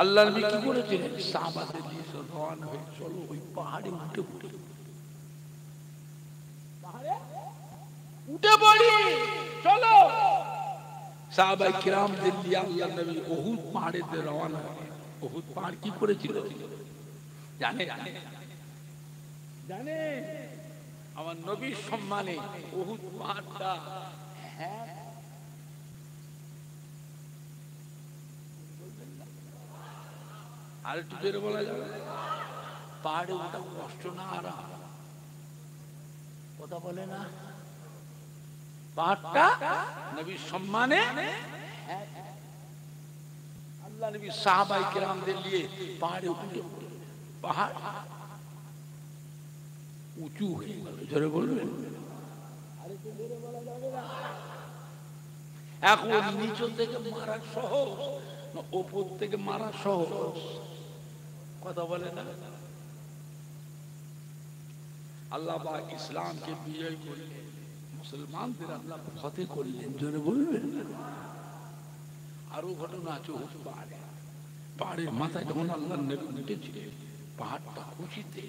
আল্লাহ নবী কি করেছিলেন? সাহাবাদের নিয়ে রওনা হয়ে চলো ওই পাহাড়ে উঠে উঠে উঠে পড়ি, চলো। সাহাবায়ে কিরামদের নিয়ে আল্লাহ নবী উহুদ পাহাড়েতে রওনা হলেন। উহুদ পাহাড় কি করেছিল জানে? জানে আমার নবীর সম্মানে উহুদ পাহাড়টা আর একটু জোরে বলা যাবে? পাহাড়ে ওঠা কষ্ট না আরাম? কথা বলে না? পাহাড়টা নবীর সম্মানে আল্লাহ নবী সাহাবায়ে কিরামদের নিয়ে পাহাড়ে উঠে পাহাড় উঁচু হয়ে গেল। জোরে বলবেন? এখন নিচ থেকে মারা সহজ না ওপর থেকে মারা সহজ? কথা বলে না? আল্লাহ পাক ইসলামকে বিজয় করলেন, মুসলমানদের আল্লাহ ফতে করলেন। জোরে বলবেন? আরো ঘটনা আছে উহুদ পাহাড়ে। পাহাড়ের মাথায় যখন আল্লাহ নবী উঠেছিলেন, পাহাড়টা খুশিতে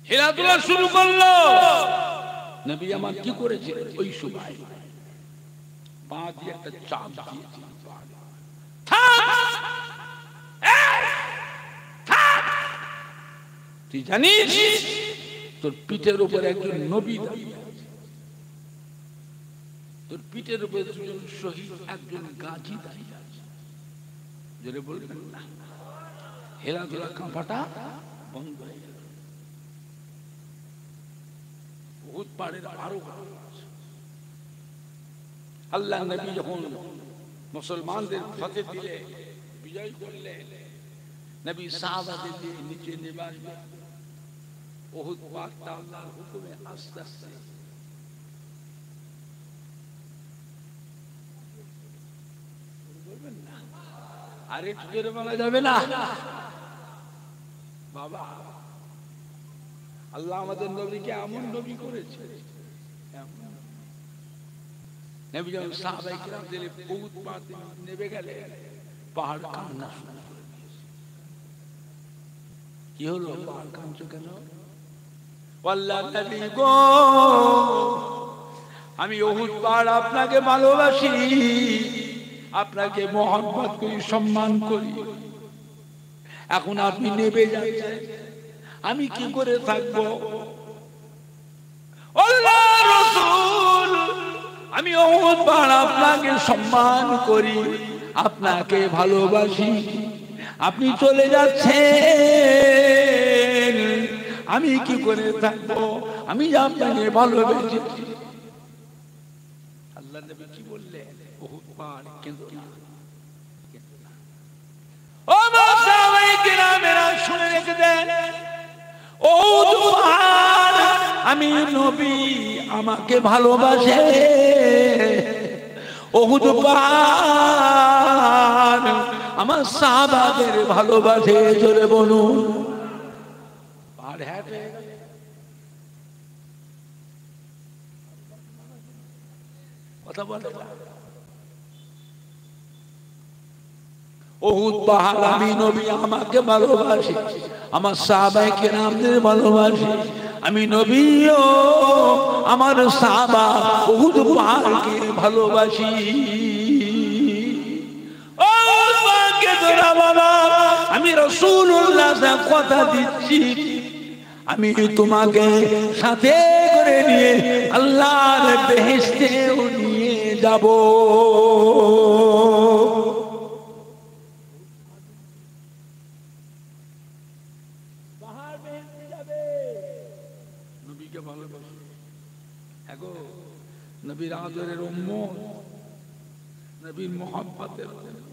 হেলাদুলা শুরু করলো। নবী আমার কি করেছিলেন? ওই সময় পা দিয়ে একটা চাপ দিয়েছিলেন। তুই জানিস তোর পিঠের উপর একজন নবী দাঁড়িয়ে আছে, তোর পিঠের উপর দুজন শহীদ, একজন গাজী দাঁড়িয়ে আছে। জোরে বলবেন না? হেলাদুলা কাঁপাটা বন্ধ হয়ে গেল। উহুদ পাহাড়ের আরো আল্লাহ নবী যখন মুসলমানদের ফতে দিলে, বিজয় করলে, নবী সাহাবাদের দিয়ে নিচে নেমে আসবে। উহুদ পাহাড়টা আল্লাহর হুকুমে আস্তে আস্তে বলবেন না? আর একটু জোরে বলা যাবে না? বাবা আল্লাহ আমাদের নবীকে এমন নবী করেছে, নবী যখন সাহাবায়ে কিরামদের উহুদ পাহাড়ে নেমে গেলেন, পাহাড় কান্না শুরু করে দিয়েছে। কি হলো? পাহাড় কাঁদছে কেন? আল্লাহ নবী গো, আমি উহুদ পাহাড় আপনাকে ভালোবাসি, আপনাকে মহব্বত করি, সম্মান করি। এখন আপনি নেমে যাচ্ছেন, আমি কি করে থাকবো? আল্লাহ রাসূল, আমি উহুদ পাহাড় আপনাকে সম্মান করি, আপনাকে ভালোবাসি, আপনি চলে যাচ্ছেন, আমি কি করে থাকবো? আমি আপনাকে ভালোবাসি। আল্লাহ নবী কি বললেন? উহুদ পাহাড় কিন্তু ও সাহাবায়ে কিরামেরা শুনে রেখে দেন, উহুদ পাহাড় আমি নবী আমাকে ভালোবাসে, উহুদ পাহাড় আমার সাহাবাদের ভালোবাসে। জোরে বলুন। পাহাড় হেঁটে কথা বলে উহুদ পাহাড় আমি নবী আমাকে ভালোবাসি, আমার সাহাবায়ে কিরামদের ভালোবাসি, আমি নবীও আমার সাহাবা উহুদ পাহাড়কে ভালোবাসি। ও পাকে তোরা বাবা, আমি রাসূলুল্লাহ কথা দিচ্ছি, আমি তোমাকে সাথে করে নিয়ে আল্লাহর বেহেশতে নিয়ে যাব। নবীর আদরের উম্মত, নবীর মোহাম্মতের উম্মত।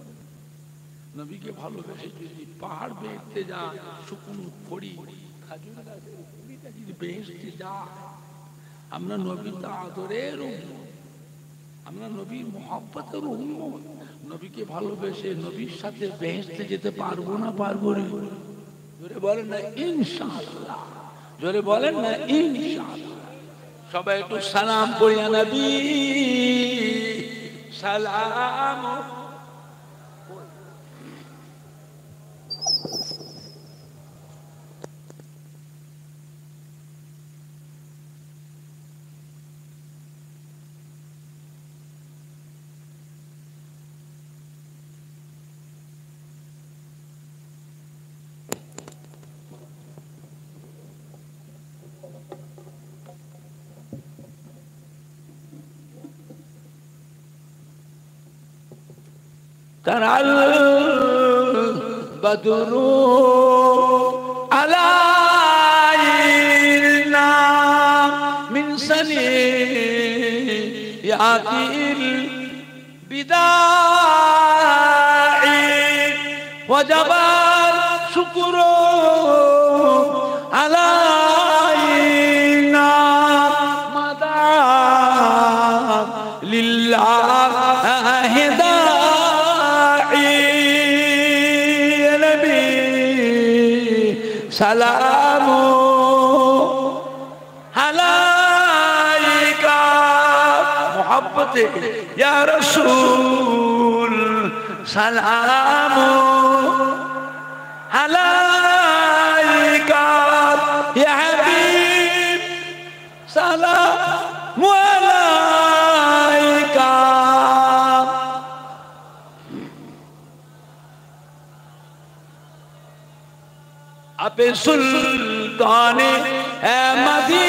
নবীকে ভালোবেসে যদি পাহাড় বেঁধতে যায়, শুকনো খড়ি খাজুর গাছের খড়িটা যদি বেঁচতে যায়, আমরা নবীর আদরের উম্মত, আমরা নবীর মোহাম্মতের উম্মত। নবীকে ভালোবেসে নবীর সাথে বেহেশতে যেতে পারবো না? পারবো রে? জোরে বলেন না ইনশাআল্লাহ, জোরে বলেন না ইনশাআল্লাহ। সবাই একটু সালাম করিয়া নবী সালাম। طلع البدر علينا من ثنيات الوداع وجب الشكر علينا مدى لله سلام عليك محبت يا رسول سلام عليك يا حبيب سلام عليك अबे सुल्ताने मदीना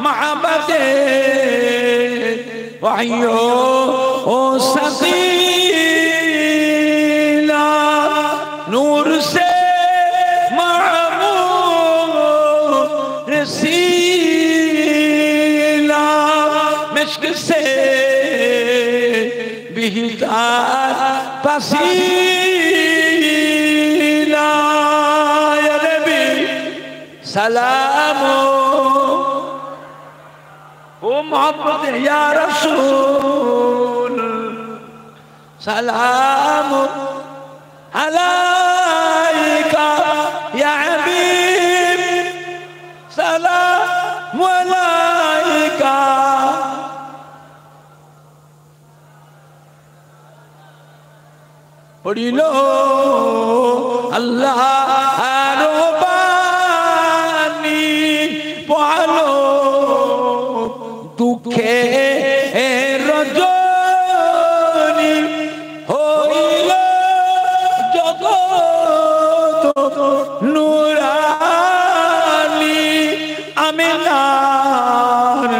महबते वहियो ओ सकीना नूर से मामूर रसीला मिश्क से बिहतार पसीना या नबी सलाम ओ मोहब्बत या रसूल सलाम अलैका या हबीब सलाम अलैका पढ़िलो अल्लाह बानी पालो दुखे रजनी হইল জগৎ নুরানি আমিনার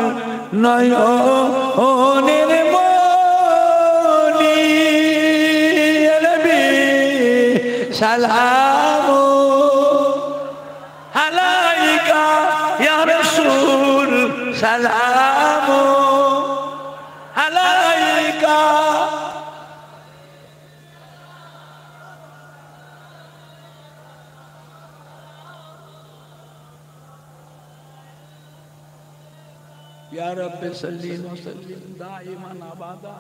নয়নের মনি নবী সালাম আলাইকা ইয়া রাসূল সালাম আলাইকা या रब्बे सल्ली व सल्लिम दाइमन अबादा।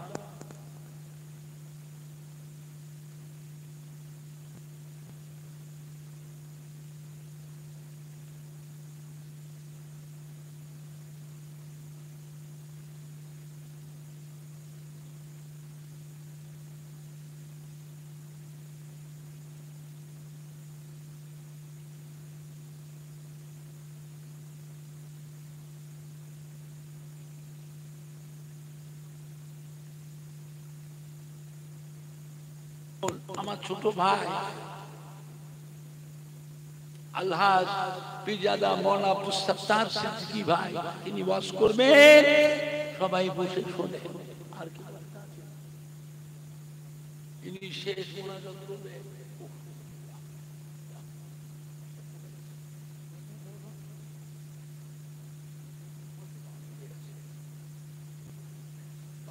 আমার ছোট ভাই আলহাজ পিরজাদা মৌলানা আব্দুস সাত্তার সিদ্দিকী ভাই তিনি ওয়াজ করবেন, সবাই বসে শোনে। আর কি ইনি শেষ মোনাজাত করবেন।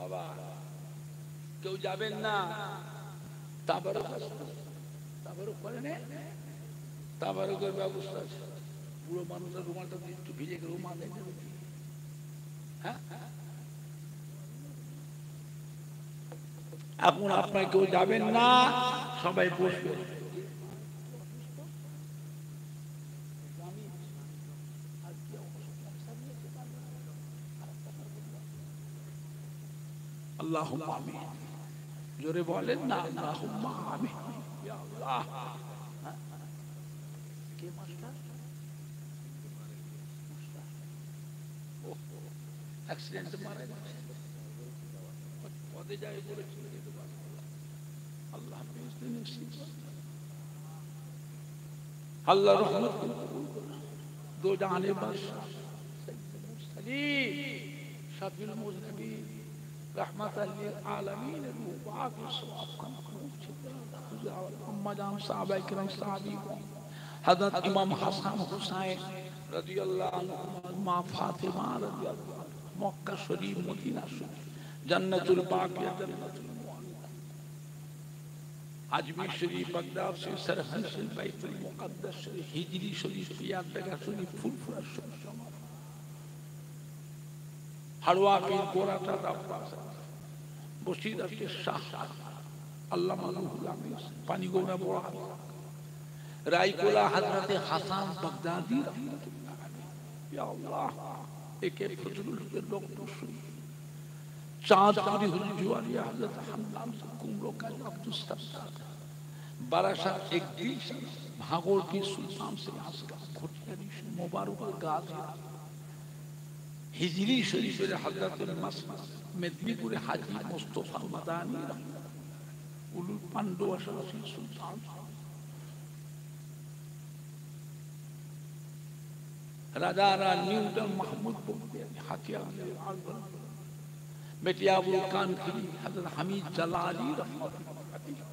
বাবা কেউ যাবেন না, তাবারুক করেন, তাবারুকের ব্যবস্থা আছে। পুরো মানুষের রুমালটা একটু ভিজে গেলে রুমাল দেয়। হ্যাঁ, এখন আপনার কেউ যাবেন না, সবাই বসবে। আল্লাহুম্মা আমিন, জোরে বলেন না আল্লাহুম্মা আমিন। ইয়া আল্লাহ। কে মাস্টার? অ্যাক্সিডেন্টে মারা গেছে, পদে যায় বলে চলে যেতে পারে। আল্লাহ আল্লাহ রহমত দো জাহানে বাদশাহ সলিম শাফিউল মুজনিবিন रहमतल लिल आलमीन पाक सवाब का अम्मा जान साहबा किराम साहबी हजरत इमाम हसन हुसैन रदियल्लाहु अन्हु मां फातिमा रदियल्लाहु मक्का शरीफ मदीना शरीफ जन्नतुल बाकिया जन्नतुल मुअल्ला अजमेर शरीफ बगदाद से सरहद से बैतुल मुकद्दस शरीफ हिजरी शरीफ याद जगह शरीफ फुलफुरा शरीफ हड़वा पीर कोराटा अब्बास बशीरा के शाह अल्लामा रूहुल अमीन पानी गोरा बोरा रायकोला हजरत हसन बगदादी रहमतुल्लाह अलैह। या अल्लाह एक फजलुल के डॉक्टर सुन चांदपुरी हुजूरिया हजरत हमदान कुमरो का अब्दुल सत्तार बाराशाह एक दिल भागोल की सुल्तान से आसका घुटियारी मुबारक गाजी हिजरी शरीफের হযরতুল মাসমাস মেদিনীপুরে হাজী মুস্তাফা মাদানী উলুল পান্ডুয়া শাসী সুলতান রাজা নিউটন মাহমুদ বখতিয়ারি হাকিয়া আলম বেটি আবুল কানকি হযরত হামিদ জালালি রাহমাতুল্লাহ আলাইহি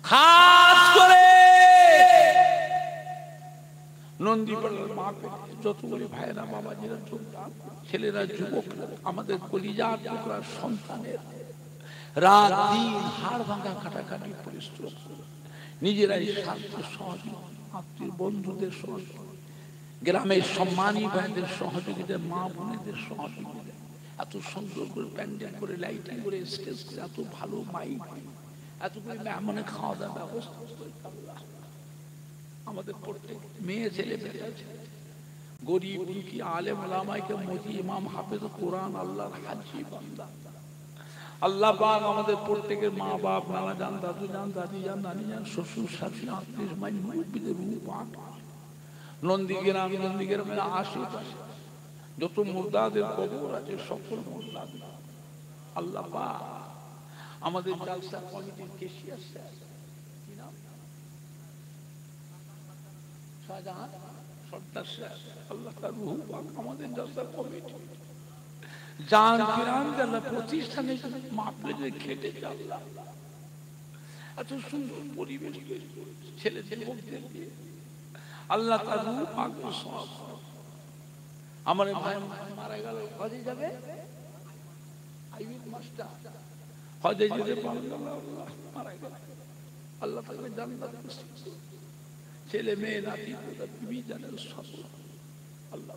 খাস করে নন্দীপাড়ার মাহফিল যতগুলি ভাইরা বাবাজিরা যোগদান, ছেলেরা যুবকরা আমাদের কলিজার টুকরা সন্তানের রাত দিন হাড় ভাঙা কাটাকাটি পরিশ্রম নিজেরাই স্বার্থ সহযোগী আত্মীয় বন্ধুদের সহযোগী গ্রামের সম্মানী ভাইদের সহযোগিতা মা বোনেদের সহযোগিতা এত সুন্দর করে প্যান্ডেল করে লাইটিং করে স্টেজ করে এত ভালো মাইক এত করে মেহমানে খাওয়া দাওয়ার ব্যবস্থা আমাদের প্রত্যেক মেয়ে ছেলে পেলে আছে গরিব দুঃখী আলেম ওলামাকে মোদি ইমাম হাফেজ কোরআন আল্লাহর হাজি বান্দা আল্লাহ পাক আমাদের প্রত্যেকের মা বাপ নানা জান দাদু জান দাদি জান নানি জান শ্বশুর শাশুড়ি আত্মীয় মাই মুরব্বিদের রূহ পাক নন্দীগ্রামের আশেপাশে যত মুর্দাদের কবর আছে সকল মুর্দাদের আল্লাহ পাক আমাদের জালসা কমিটির কেশিয়ার স্যার কি নাম শাহজাহান সর্দার স্যার আল্লাহ তার রূহ পাক আমাদের জালসা কমিটি জান প্রাণ আল্লাহ প্রতিষ্ঠানে মাহফিলে খেটেছে আল্লাহ এত সুন্দর পরিবেশ ছেলে ছেলেদের দিয়ে আল্লাহ তার রূহ পাক সওয়াব আমার ভাই মারা গেল হজে যাবে আইয়ুব মাস্টার হজে যেতে পারল না মারা গেল আল্লাহ তাকে জান্নাত নসিব ছেলে মেয়ে নাতি বিবি জানেন সব আল্লাহ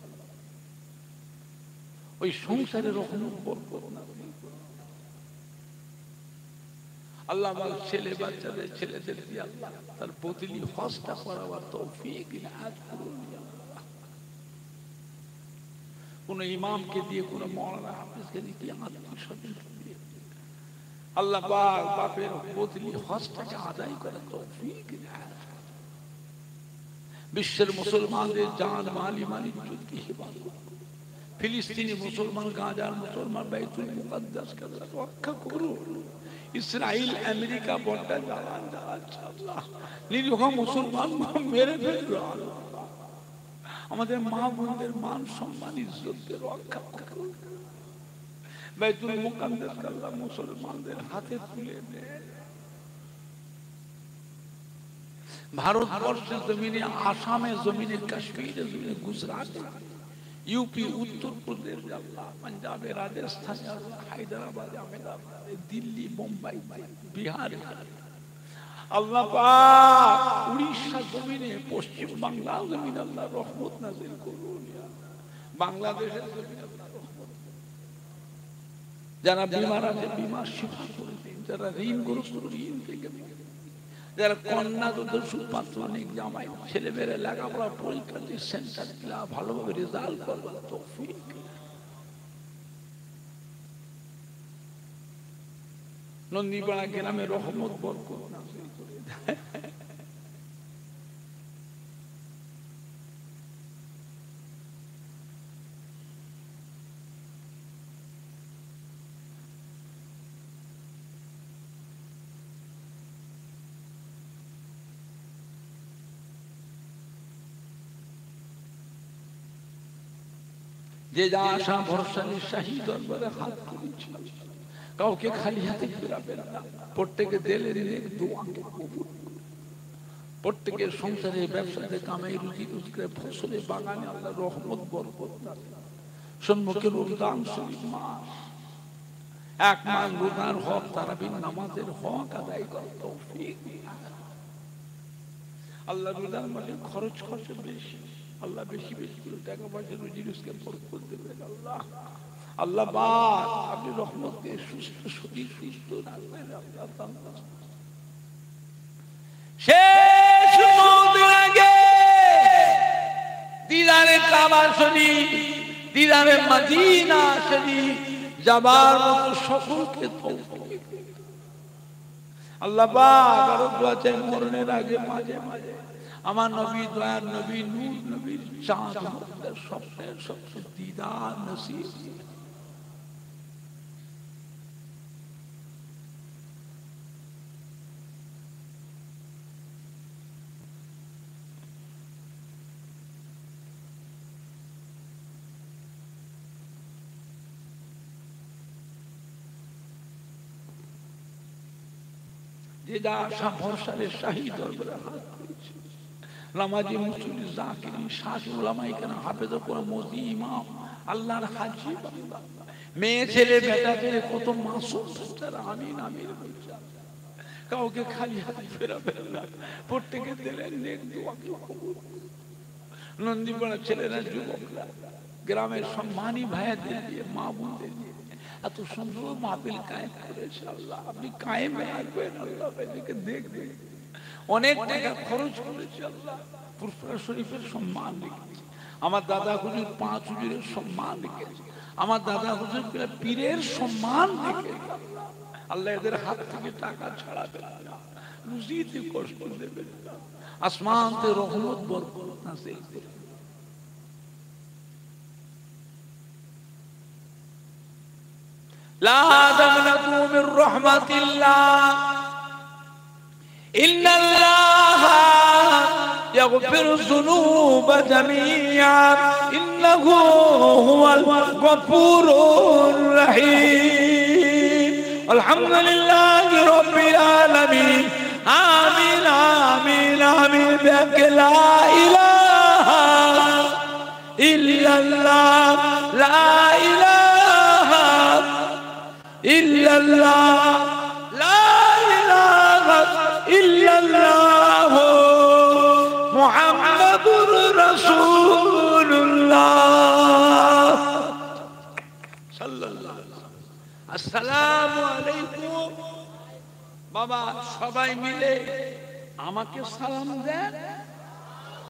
ওই সংসারের রহমত বরকত না আল্লাহ আমার ছেলে বাচ্চাদের ছেলেদের দিয়ে আল্লাহ তার বদলি হজটা করাবার তৌফিক ইনায়াত করুন কোন ইমামকে দিয়ে কোন মাওলানা হাফেজকে দিয়ে আত্মীয়-স্বজন দিয়ে আল্লাহ পাক বাপের বদলি হজটাকে আদায় করার তৌফিক ইনায়াত বিশ্বের মুসলমানদের জান মাল ঈমান ইজ্জতকে হিফাজত ফিলিস্তিনি মুসলমান গাজার মুসলমান বাইতুল মুকদ্দাসকে রক্ষা করুন ইসরাইল আমেরিকা বড়টা জালান আল্লাহ নিরীহ মুসলমান মেরে ফেললো আমাদের মা বোনদের মান সম্মান ইজ্জতকে রক্ষা করুন বাইতুল মুকদ্দাসকে আল্লাহ মুসলমানদের হাতে তুলে দেন ভারতবর্ষের জমিনে আসামের জমিনে কাশ্মীরের জমিনে গুজরাটে ইউপি, উত্তর প্রদেশ আল্লাহ, পাঞ্জাবে, রাজস্থানে আল্লাহ, হায়দ্রাবাদে, আহমেদাবাদে, দিল্লি, বোম্বাই, বিহার আল্লাহ পাক, উড়িষ্যা জমিনে, পশ্চিম বাংলা জমিন আল্লাহ রহমত নাযিল করুন। বাংলাদেশের জমিনে আল্লাহ রহমত, যারা বিমার আছে বিমার শিফা করে দিন, যারা ঋণগ্রস্ত ঋণ থেকে, যারা কন্যা সুপাত্র অনেক জামাই ছেলে মেয়েরা লেখাপড়া পরীক্ষা দিয়ে সেন্টার দিলা ভালোভাবে রেজাল্ট করবার তৌফিক। নন্দীপাড়া গ্রামে রহমত বরকত নাযিল করে দেয়। যে যা আশা ভরসা নিয়ে শাহী দরবারে হাত তুলেছিল, কাউকে খালি হাতে ফেরাবেন না। প্রত্যেকে দিলের নেক দোয়াকে কবুল, প্রত্যেকের সংসারে, ব্যবসাতে, কামাই, রুজি রোজগারে, ফসলে, বাগানে আল্লাহ রহমত বরকত দান। সম্মুখে রমজান শরীফ মাস, এক মাস রোজার হক, তারাবির নামাজের হক আদায় করার তৌফিক। আল্লাহ রোজার মাসে খরচ বেশি, আল্লাহ বেশি বেশি করে টাকা পয়সা রুজি রোজগার বরকত দেবেন। আল্লাহ আল্লাহ পাক আপনি রহমত দিয়ে সুস্থ শরীর সুস্থ রাখবেন। আল্লাহ শেষ মওতের আগে দিদারে কাবা শরীফ, দিদারে মদিনা শরীফ যাবার মতো সকলকে তৌফিক আল্লাহ পাক। আরো দোয়া চাই মরণের আগে মাঝে মাঝে আমার নবী, দয়ার নবী, নূর নবীর চাঁদ স্বপ্নের স্বপ্ন দিদার নসিব। যে যা আশা ভরসারে শাহী দরবারে হাত করেছে, নামাজি, মুসল্লি, জাকিরিন, শাহি, উলামায়ে কেরাম, হাফেজ কোরআন, মুফতি, ইমাম, আল্লাহর হাজী বান্দা, মেয়ে ছেলে বেটা ছেলে, কত মাসুম বাচ্চারা আমিন আমিন বলছে। কাউকে খালি হাতে ফেরাবেন না, প্রত্যেকে দিলেন নেক দোয়াকে কবুল। নন্দীপাড়া ছেলেরা, যুবকরা, গ্রামের সম্মানী ভাইয়াদের দিয়ে, মা বোনদের দিয়ে এত সুন্দর মাহফিল কায়েম করেছে। আল্লাহ আপনি কায়েম রাখবেন। আল্লাহ এদিকে দেখবেন, অনেক টাকা খরচ করেছে। আল্লাহ ফুরফুরা শরীফের সম্মান রেখেছে, আমার দাদা হুজুর 5 হুজুরের সম্মান রেখেছে, আমার দাদা হুজুর পীরের সম্মান রেখেছে। আল্লাহ এদের হাত থেকে টাকা ছাড়াবেন না, রুজিতে কষ্ট দেবেন না, আসমানতে রহমত বরকত নাযিল করবেন। لا تقنطوا من رحمة الله إن الله يغفر الذنوب جميعا إنه هو الغفور الرحيم. الحمد لله رب العالمين. آمين آمين آمين. بك لا إله إلا الله، لا إله إلا الله، لا إله إلا الله، محمد رسول الله صلى الله عليه وسلم. السلام عليكم। বাবা সবাই মিলে আমাকে সালাম দেন।